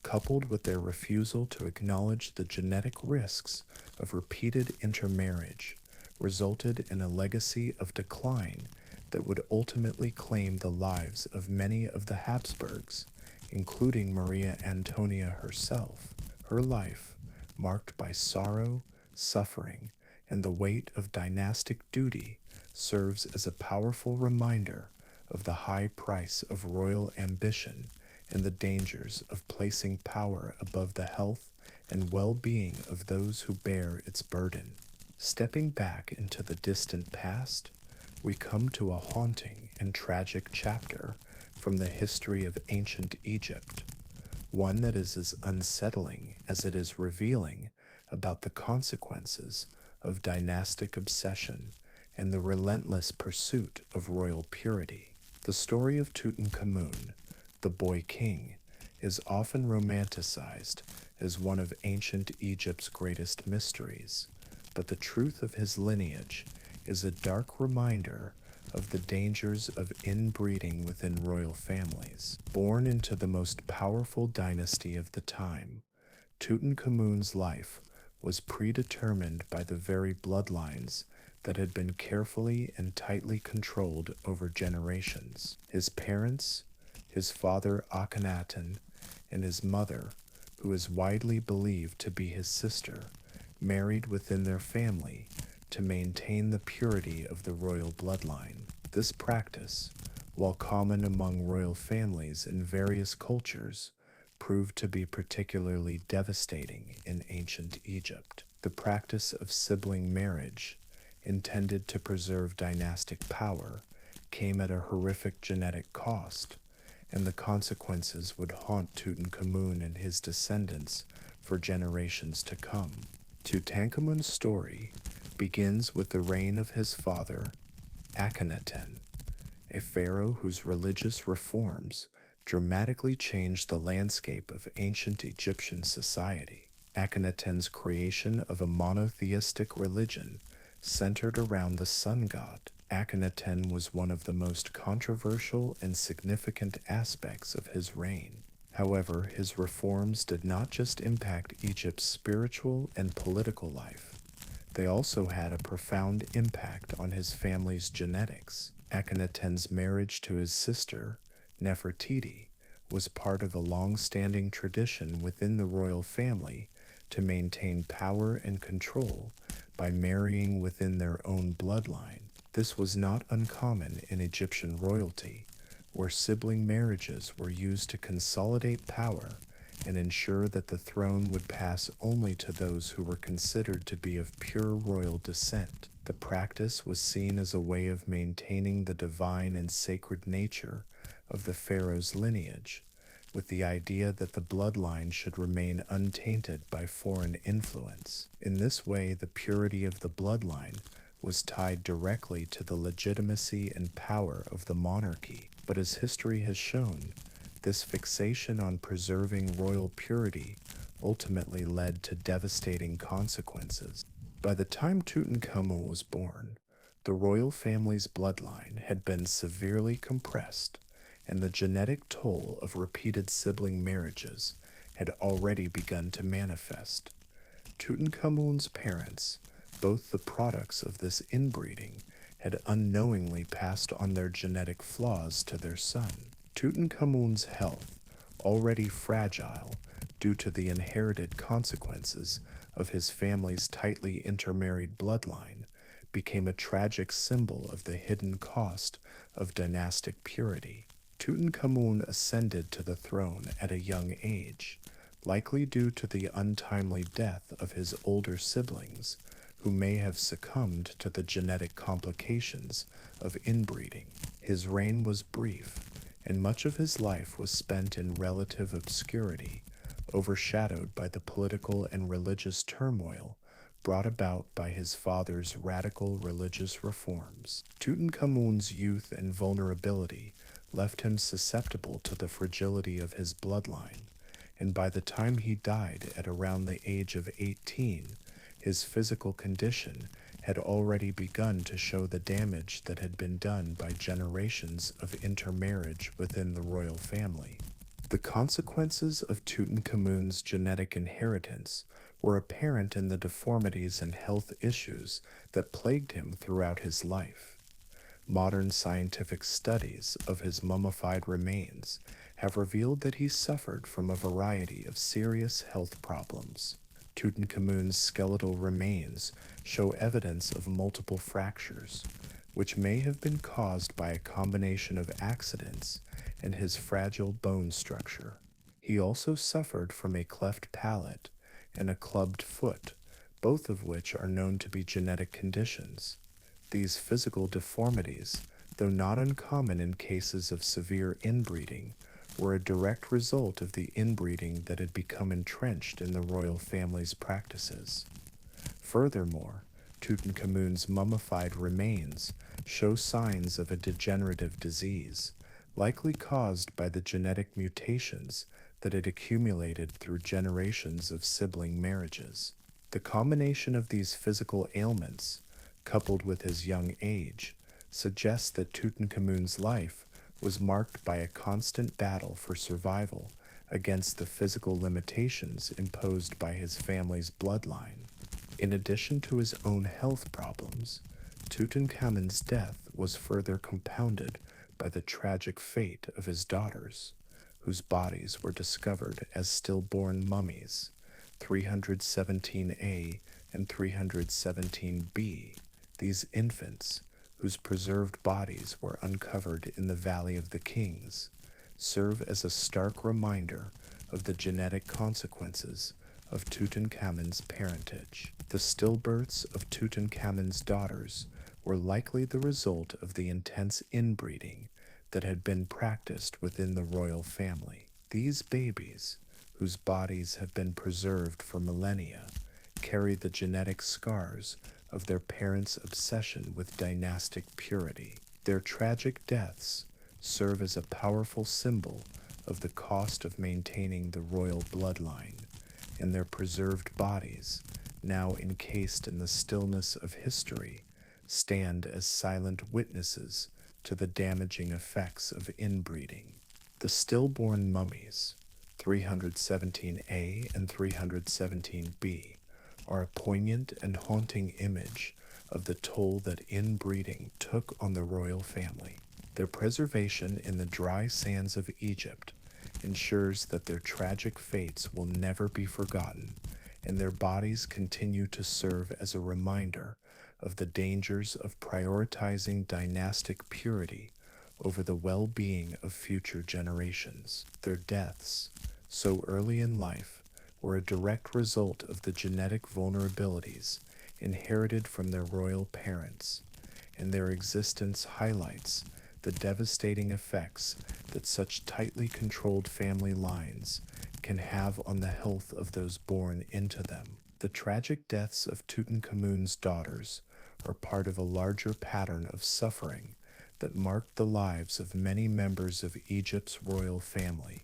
coupled with their refusal to acknowledge the genetic risks of repeated intermarriage, resulted in a legacy of decline that would ultimately claim the lives of many of the Habsburgs, including Maria Antonia herself. Her life, marked by sorrow, suffering, and the weight of dynastic duty, serves as a powerful reminder of the high price of royal ambition and the dangers of placing power above the health and well-being of those who bear its burden. Stepping back into the distant past, we come to a haunting and tragic chapter from the history of ancient Egypt, one that is as unsettling as it is revealing about the consequences of dynastic obsession and the relentless pursuit of royal purity. The story of Tutankhamun, the boy king, is often romanticized as one of ancient Egypt's greatest mysteries, but the truth of his lineage is a dark reminder of the dangers of inbreeding within royal families. Born into the most powerful dynasty of the time, Tutankhamun's life was predetermined by the very bloodlines that had been carefully and tightly controlled over generations. His parents, his father Akhenaten, and his mother, who is widely believed to be his sister, married within their family to maintain the purity of the royal bloodline. This practice, while common among royal families in various cultures, proved to be particularly devastating in ancient Egypt. The practice of sibling marriage, intended to preserve dynastic power, came at a horrific genetic cost, and the consequences would haunt Tutankhamun and his descendants for generations to come. Tutankhamun's story begins with the reign of his father, Akhenaten, a pharaoh whose religious reforms dramatically changed the landscape of ancient Egyptian society. Akhenaten's creation of a monotheistic religion centered around the sun god. Akhenaten was one of the most controversial and significant aspects of his reign. However, his reforms did not just impact Egypt's spiritual and political life. They also had a profound impact on his family's genetics. Akhenaten's marriage to his sister, Nefertiti, was part of a long-standing tradition within the royal family to maintain power and control by marrying within their own bloodline. This was not uncommon in Egyptian royalty, where sibling marriages were used to consolidate power and ensure that the throne would pass only to those who were considered to be of pure royal descent. The practice was seen as a way of maintaining the divine and sacred nature of the pharaoh's lineage, with the idea that the bloodline should remain untainted by foreign influence. In this way, the purity of the bloodline was tied directly to the legitimacy and power of the monarchy. But as history has shown, this fixation on preserving royal purity ultimately led to devastating consequences. By the time Tutankhamun was born, the royal family's bloodline had been severely compressed, and the genetic toll of repeated sibling marriages had already begun to manifest. Tutankhamun's parents, both the products of this inbreeding, had unknowingly passed on their genetic flaws to their son. Tutankhamun's health, already fragile due to the inherited consequences of his family's tightly intermarried bloodline, became a tragic symbol of the hidden cost of dynastic purity. Tutankhamun ascended to the throne at a young age, likely due to the untimely death of his older siblings, who may have succumbed to the genetic complications of inbreeding. His reign was brief, and much of his life was spent in relative obscurity, overshadowed by the political and religious turmoil brought about by his father's radical religious reforms. Tutankhamun's youth and vulnerability left him susceptible to the fragility of his bloodline, and by the time he died at around the age of 18, his physical condition had already begun to show the damage that had been done by generations of intermarriage within the royal family. The consequences of Tutankhamun's genetic inheritance were apparent in the deformities and health issues that plagued him throughout his life. Modern scientific studies of his mummified remains have revealed that he suffered from a variety of serious health problems. Tutankhamun's skeletal remains show evidence of multiple fractures, which may have been caused by a combination of accidents and his fragile bone structure. He also suffered from a cleft palate and a clubbed foot, both of which are known to be genetic conditions. These physical deformities, though not uncommon in cases of severe inbreeding, were a direct result of the inbreeding that had become entrenched in the royal family's practices. Furthermore, Tutankhamun's mummified remains show signs of a degenerative disease, likely caused by the genetic mutations that had accumulated through generations of sibling marriages. The combination of these physical ailments, coupled with his young age, suggests that Tutankhamun's life was marked by a constant battle for survival against the physical limitations imposed by his family's bloodline. In addition to his own health problems, Tutankhamun's death was further compounded by the tragic fate of his daughters, whose bodies were discovered as stillborn mummies, 317A and 317B. These infants, whose preserved bodies were uncovered in the Valley of the Kings, serve as a stark reminder of the genetic consequences of Tutankhamun's parentage. The stillbirths of Tutankhamun's daughters were likely the result of the intense inbreeding that had been practiced within the royal family. These babies, whose bodies have been preserved for millennia, carry the genetic scars of their parents' obsession with dynastic purity. Their tragic deaths serve as a powerful symbol of the cost of maintaining the royal bloodline, and their preserved bodies, now encased in the stillness of history, stand as silent witnesses to the damaging effects of inbreeding. The stillborn mummies, 317A and 317B, are a poignant and haunting image of the toll that inbreeding took on the royal family. Their preservation in the dry sands of Egypt ensures that their tragic fates will never be forgotten, and their bodies continue to serve as a reminder of the dangers of prioritizing dynastic purity over the well-being of future generations. Their deaths, so early in life, were a direct result of the genetic vulnerabilities inherited from their royal parents, and their existence highlights the devastating effects that such tightly controlled family lines can have on the health of those born into them. The tragic deaths of Tutankhamun's daughters are part of a larger pattern of suffering that marked the lives of many members of Egypt's royal family,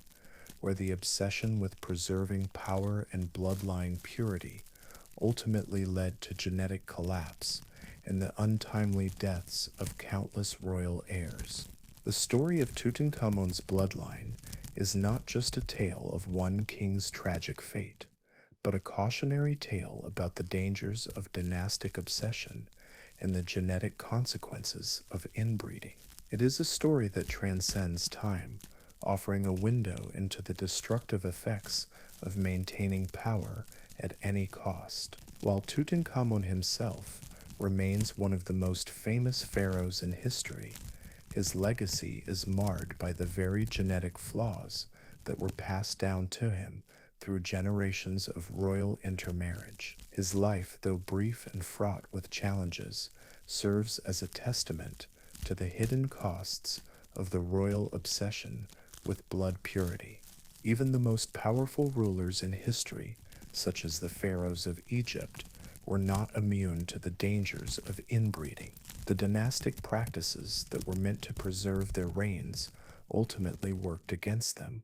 where the obsession with preserving power and bloodline purity ultimately led to genetic collapse and the untimely deaths of countless royal heirs. The story of Tutankhamun's bloodline is not just a tale of one king's tragic fate, but a cautionary tale about the dangers of dynastic obsession and the genetic consequences of inbreeding. It is a story that transcends time, offering a window into the destructive effects of maintaining power at any cost. While Tutankhamun himself remains one of the most famous pharaohs in history, his legacy is marred by the very genetic flaws that were passed down to him through generations of royal intermarriage. His life, though brief and fraught with challenges, serves as a testament to the hidden costs of the royal obsession with blood purity. Even the most powerful rulers in history, such as the pharaohs of Egypt, were not immune to the dangers of inbreeding. The dynastic practices that were meant to preserve their reigns ultimately worked against them,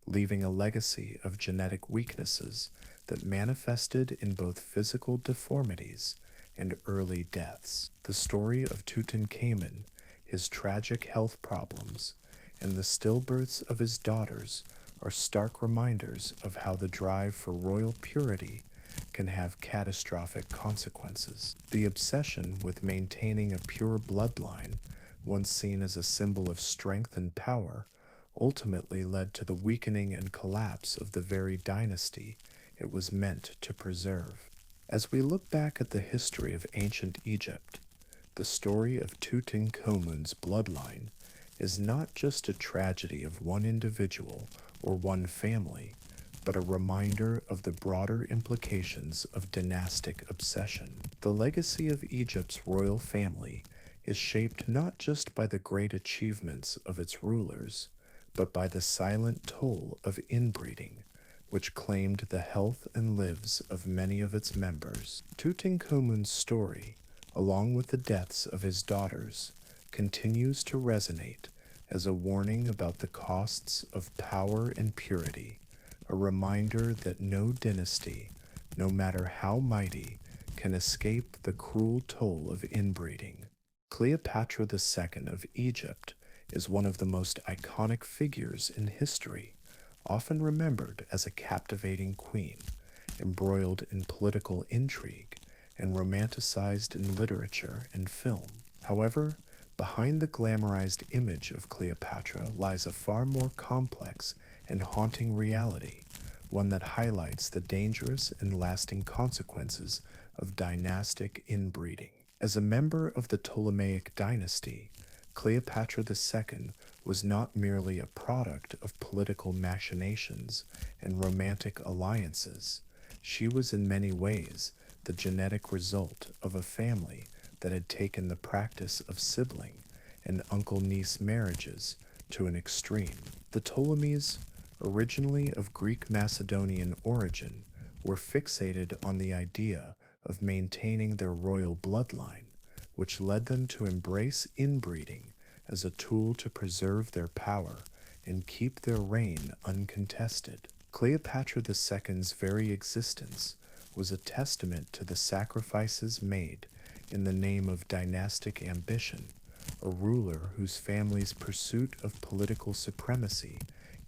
leaving a legacy of genetic weaknesses that manifested in both physical deformities and early deaths. The story of Tutankhamun, his tragic health problems, and the stillbirths of his daughters are stark reminders of how the drive for royal purity can have catastrophic consequences. The obsession with maintaining a pure bloodline, once seen as a symbol of strength and power, ultimately led to the weakening and collapse of the very dynasty it was meant to preserve. As we look back at the history of ancient Egypt, the story of Tutankhamun's bloodline is not just a tragedy of one individual or one family, but a reminder of the broader implications of dynastic obsession. The legacy of Egypt's royal family is shaped not just by the great achievements of its rulers, but by the silent toll of inbreeding, which claimed the health and lives of many of its members. Tutankhamun's story, along with the deaths of his daughters, continues to resonate as a warning about the costs of power and purity, a reminder that no dynasty, no matter how mighty, can escape the cruel toll of inbreeding. Cleopatra II of Egypt is one of the most iconic figures in history, often remembered as a captivating queen, embroiled in political intrigue and romanticized in literature and film. However, behind the glamorized image of Cleopatra lies a far more complex and haunting reality, one that highlights the dangerous and lasting consequences of dynastic inbreeding. As a member of the Ptolemaic dynasty, Cleopatra II was not merely a product of political machinations and romantic alliances. She was in many ways the genetic result of a family that had taken the practice of sibling and uncle-niece marriages to an extreme. The Ptolemies, originally of Greek Macedonian origin, were fixated on the idea of maintaining their royal bloodline, which led them to embrace inbreeding as a tool to preserve their power and keep their reign uncontested. Cleopatra II's very existence was a testament to the sacrifices made in the name of dynastic ambition, a ruler whose family's pursuit of political supremacy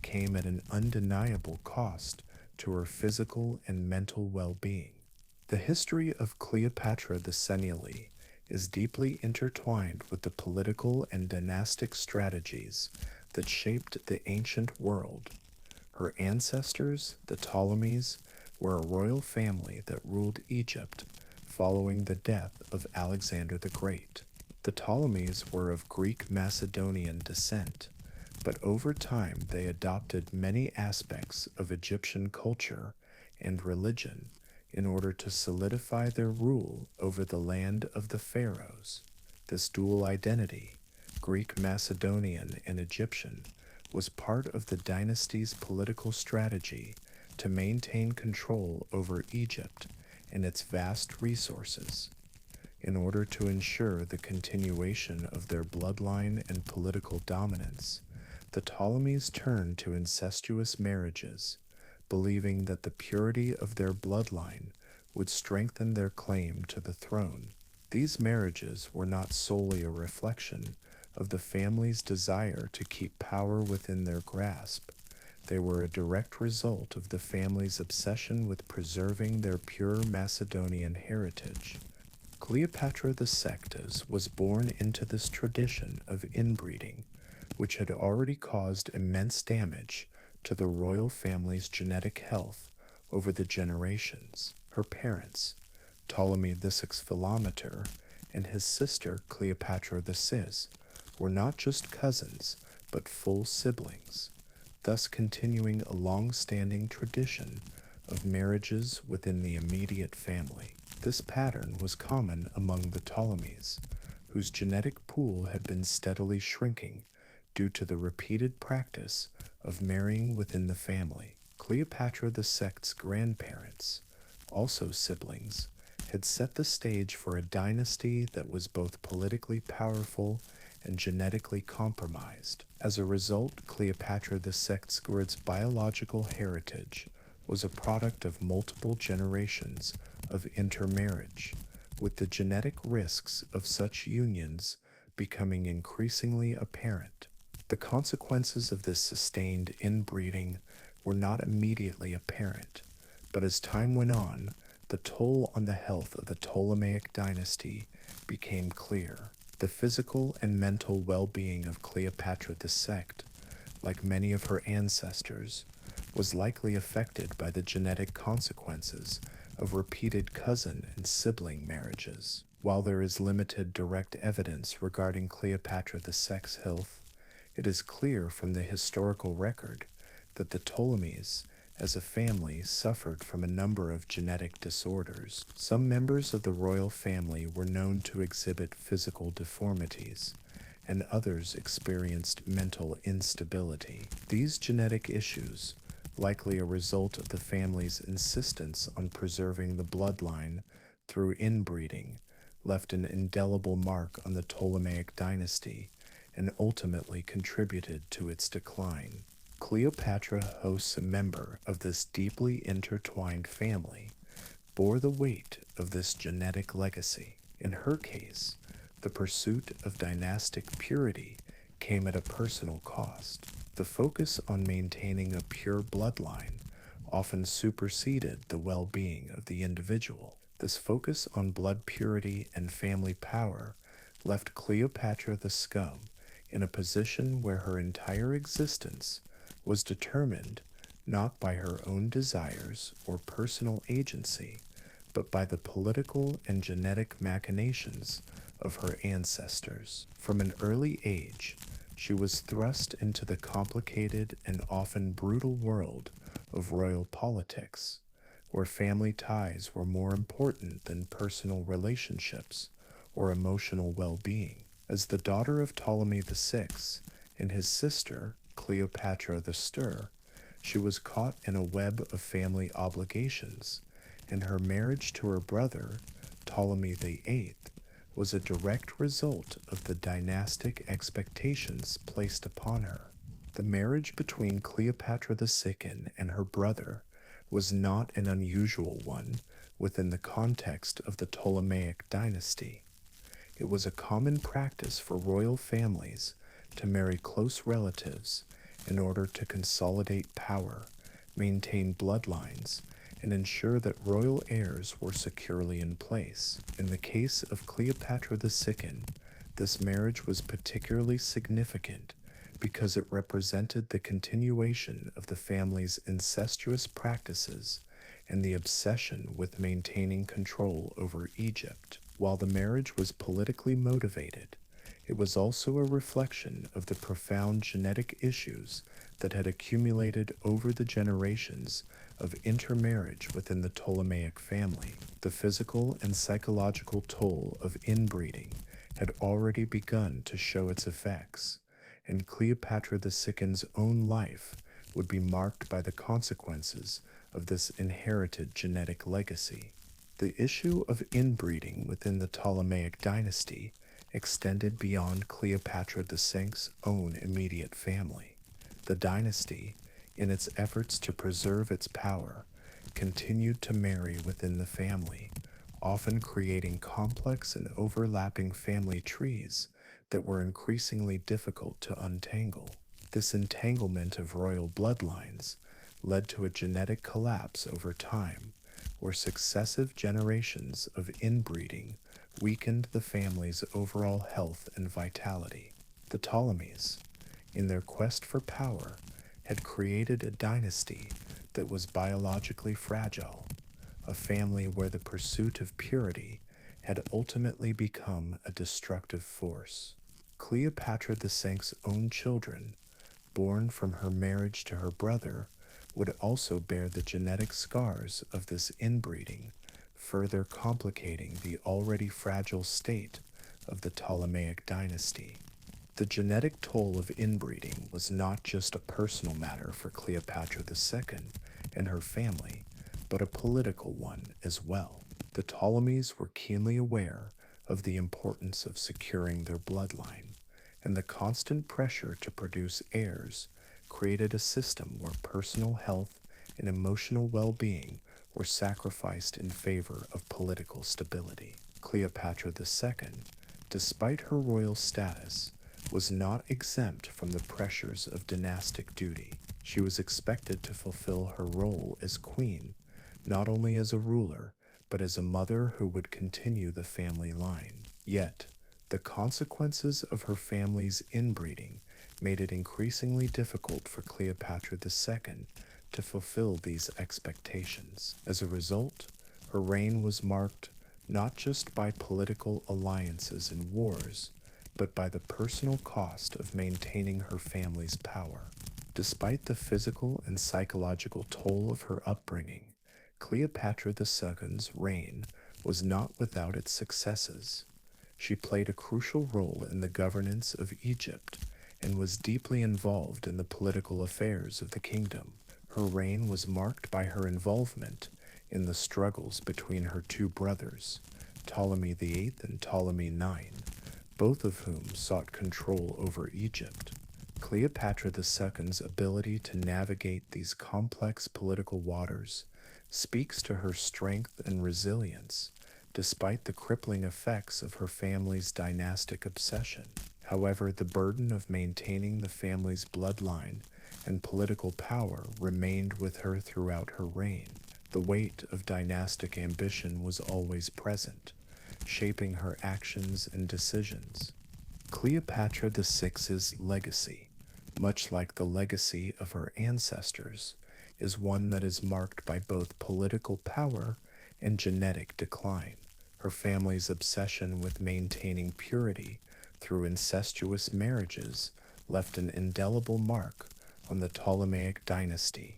came at an undeniable cost to her physical and mental well-being. The history of Cleopatra the Seniale is deeply intertwined with the political and dynastic strategies that shaped the ancient world. Her ancestors, the Ptolemies, were a royal family that ruled Egypt following the death of Alexander the Great. The Ptolemies were of Greek Macedonian descent, but over time they adopted many aspects of Egyptian culture and religion in order to solidify their rule over the land of the pharaohs. This dual identity, Greek Macedonian and Egyptian, was part of the dynasty's political strategy to maintain control over Egypt and its vast resources. In order to ensure the continuation of their bloodline and political dominance, the Ptolemies turned to incestuous marriages, believing that the purity of their bloodline would strengthen their claim to the throne. These marriages were not solely a reflection of the family's desire to keep power within their grasp. They were a direct result of the family's obsession with preserving their pure Macedonian heritage. Cleopatra the Sextus was born into this tradition of inbreeding, which had already caused immense damage to the royal family's genetic health over the generations. Her parents, Ptolemy VI Philometor and his sister Cleopatra VI, were not just cousins, but full siblings, thus continuing a long-standing tradition of marriages within the immediate family. This pattern was common among the Ptolemies, whose genetic pool had been steadily shrinking due to the repeated practice of marrying within the family. Cleopatra II's grandparents, also siblings, had set the stage for a dynasty that was both politically powerful and genetically compromised. As a result, Cleopatra II's biological heritage was a product of multiple generations of intermarriage, with the genetic risks of such unions becoming increasingly apparent. The consequences of this sustained inbreeding were not immediately apparent, but as time went on, the toll on the health of the Ptolemaic dynasty became clear. The physical and mental well-being of Cleopatra II, like many of her ancestors, was likely affected by the genetic consequences of repeated cousin and sibling marriages. While there is limited direct evidence regarding Cleopatra II's health, it is clear from the historical record that the Ptolemies, as a family, suffered from a number of genetic disorders. Some members of the royal family were known to exhibit physical deformities, and others experienced mental instability. These genetic issues, likely a result of the family's insistence on preserving the bloodline through inbreeding, left an indelible mark on the Ptolemaic dynasty and ultimately contributed to its decline. Cleopatra, hosts a member of this deeply intertwined family, bore the weight of this genetic legacy. In her case, The pursuit of dynastic purity came at a personal cost. The focus on maintaining a pure bloodline often superseded the well-being of the individual. This focus on blood purity and family power left Cleopatra the Scum in a position where her entire existence was determined not by her own desires or personal agency, but by the political and genetic machinations of her ancestors. From an early age, she was thrust into the complicated and often brutal world of royal politics, where family ties were more important than personal relationships or emotional well-being. As the daughter of Ptolemy VI and his sister, Cleopatra the Stir, she was caught in a web of family obligations, and her marriage to her brother, Ptolemy VIII, was a direct result of the dynastic expectations placed upon her. The marriage between Cleopatra II and her brother was not an unusual one within the context of the Ptolemaic dynasty. It was a common practice for royal families to marry close relatives in order to consolidate power, maintain bloodlines, and ensure that royal heirs were securely in place. In the case of Cleopatra II, this marriage was particularly significant because it represented the continuation of the family's incestuous practices and the obsession with maintaining control over Egypt. While the marriage was politically motivated, it was also a reflection of the profound genetic issues that had accumulated over the generations of intermarriage within the Ptolemaic family. The physical and psychological toll of inbreeding had already begun to show its effects, and Cleopatra II's own life would be marked by the consequences of this inherited genetic legacy. The issue of inbreeding within the Ptolemaic dynasty extended beyond Cleopatra VI's own immediate family. The dynasty, in its efforts to preserve its power, continued to marry within the family, often creating complex and overlapping family trees that were increasingly difficult to untangle. This entanglement of royal bloodlines led to a genetic collapse over time, where successive generations of inbreeding weakened the family's overall health and vitality. The Ptolemies, in their quest for power, had created a dynasty that was biologically fragile, a family where the pursuit of purity had ultimately become a destructive force. Cleopatra II's own children, born from her marriage to her brother, would also bear the genetic scars of this inbreeding, further complicating the already fragile state of the Ptolemaic dynasty. The genetic toll of inbreeding was not just a personal matter for Cleopatra II and her family, but a political one as well. The Ptolemies were keenly aware of the importance of securing their bloodline, and the constant pressure to produce heirs created a system where personal health and emotional well-being were sacrificed in favor of political stability. Cleopatra II, despite her royal status, was not exempt from the pressures of dynastic duty. She was expected to fulfill her role as queen, not only as a ruler, but as a mother who would continue the family line. Yet, the consequences of her family's inbreeding made it increasingly difficult for Cleopatra II to fulfill these expectations. As a result, her reign was marked not just by political alliances and wars, but by the personal cost of maintaining her family's power. Despite the physical and psychological toll of her upbringing, Cleopatra II's reign was not without its successes. She played a crucial role in the governance of Egypt and was deeply involved in the political affairs of the kingdom. Her reign was marked by her involvement in the struggles between her two brothers, Ptolemy VIII and Ptolemy IX, both of whom sought control over Egypt. Cleopatra II's ability to navigate these complex political waters speaks to her strength and resilience despite the crippling effects of her family's dynastic obsession. However, the burden of maintaining the family's bloodline and political power remained with her throughout her reign. The weight of dynastic ambition was always present, shaping her actions and decisions. Cleopatra VI's legacy, much like the legacy of her ancestors, is one that is marked by both political power and genetic decline. Her family's obsession with maintaining purity through incestuous marriages left an indelible mark on the Ptolemaic dynasty,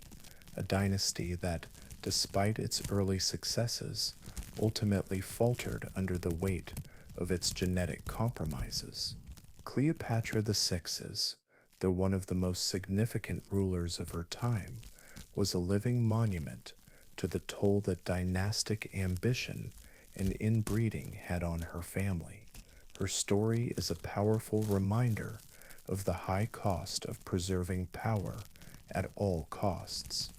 a dynasty that, despite its early successes, ultimately faltered under the weight of its genetic compromises. Cleopatra VI's, though one of the most significant rulers of her time, was a living monument to the toll that dynastic ambition and inbreeding had on her family. Her story is a powerful reminder of the high cost of preserving power at all costs,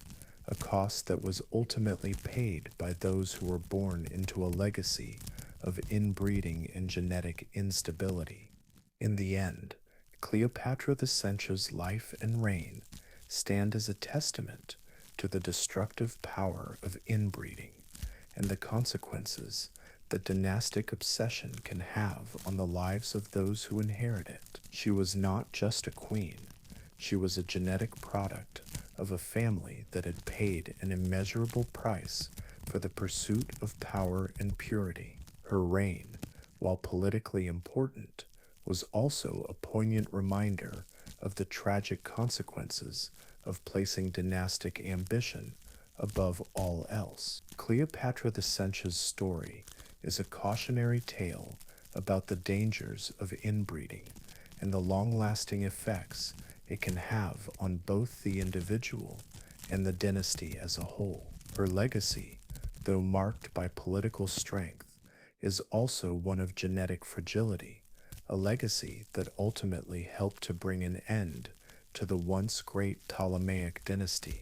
a cost that was ultimately paid by those who were born into a legacy of inbreeding and genetic instability. In the end, Cleopatra VI's life and reign stand as a testament to the destructive power of inbreeding and the consequences that dynastic obsession can have on the lives of those who inherit it. She was not just a queen, she was a genetic product of a family that had paid an immeasurable price for the pursuit of power and purity. Her reign, while politically important, was also a poignant reminder of the tragic consequences of placing dynastic ambition above all else. Cleopatra VI's story is a cautionary tale about the dangers of inbreeding and the long-lasting effects it can have on both the individual and the dynasty as a whole. Her legacy, though marked by political strength, is also one of genetic fragility, a legacy that ultimately helped to bring an end to the once great Ptolemaic dynasty.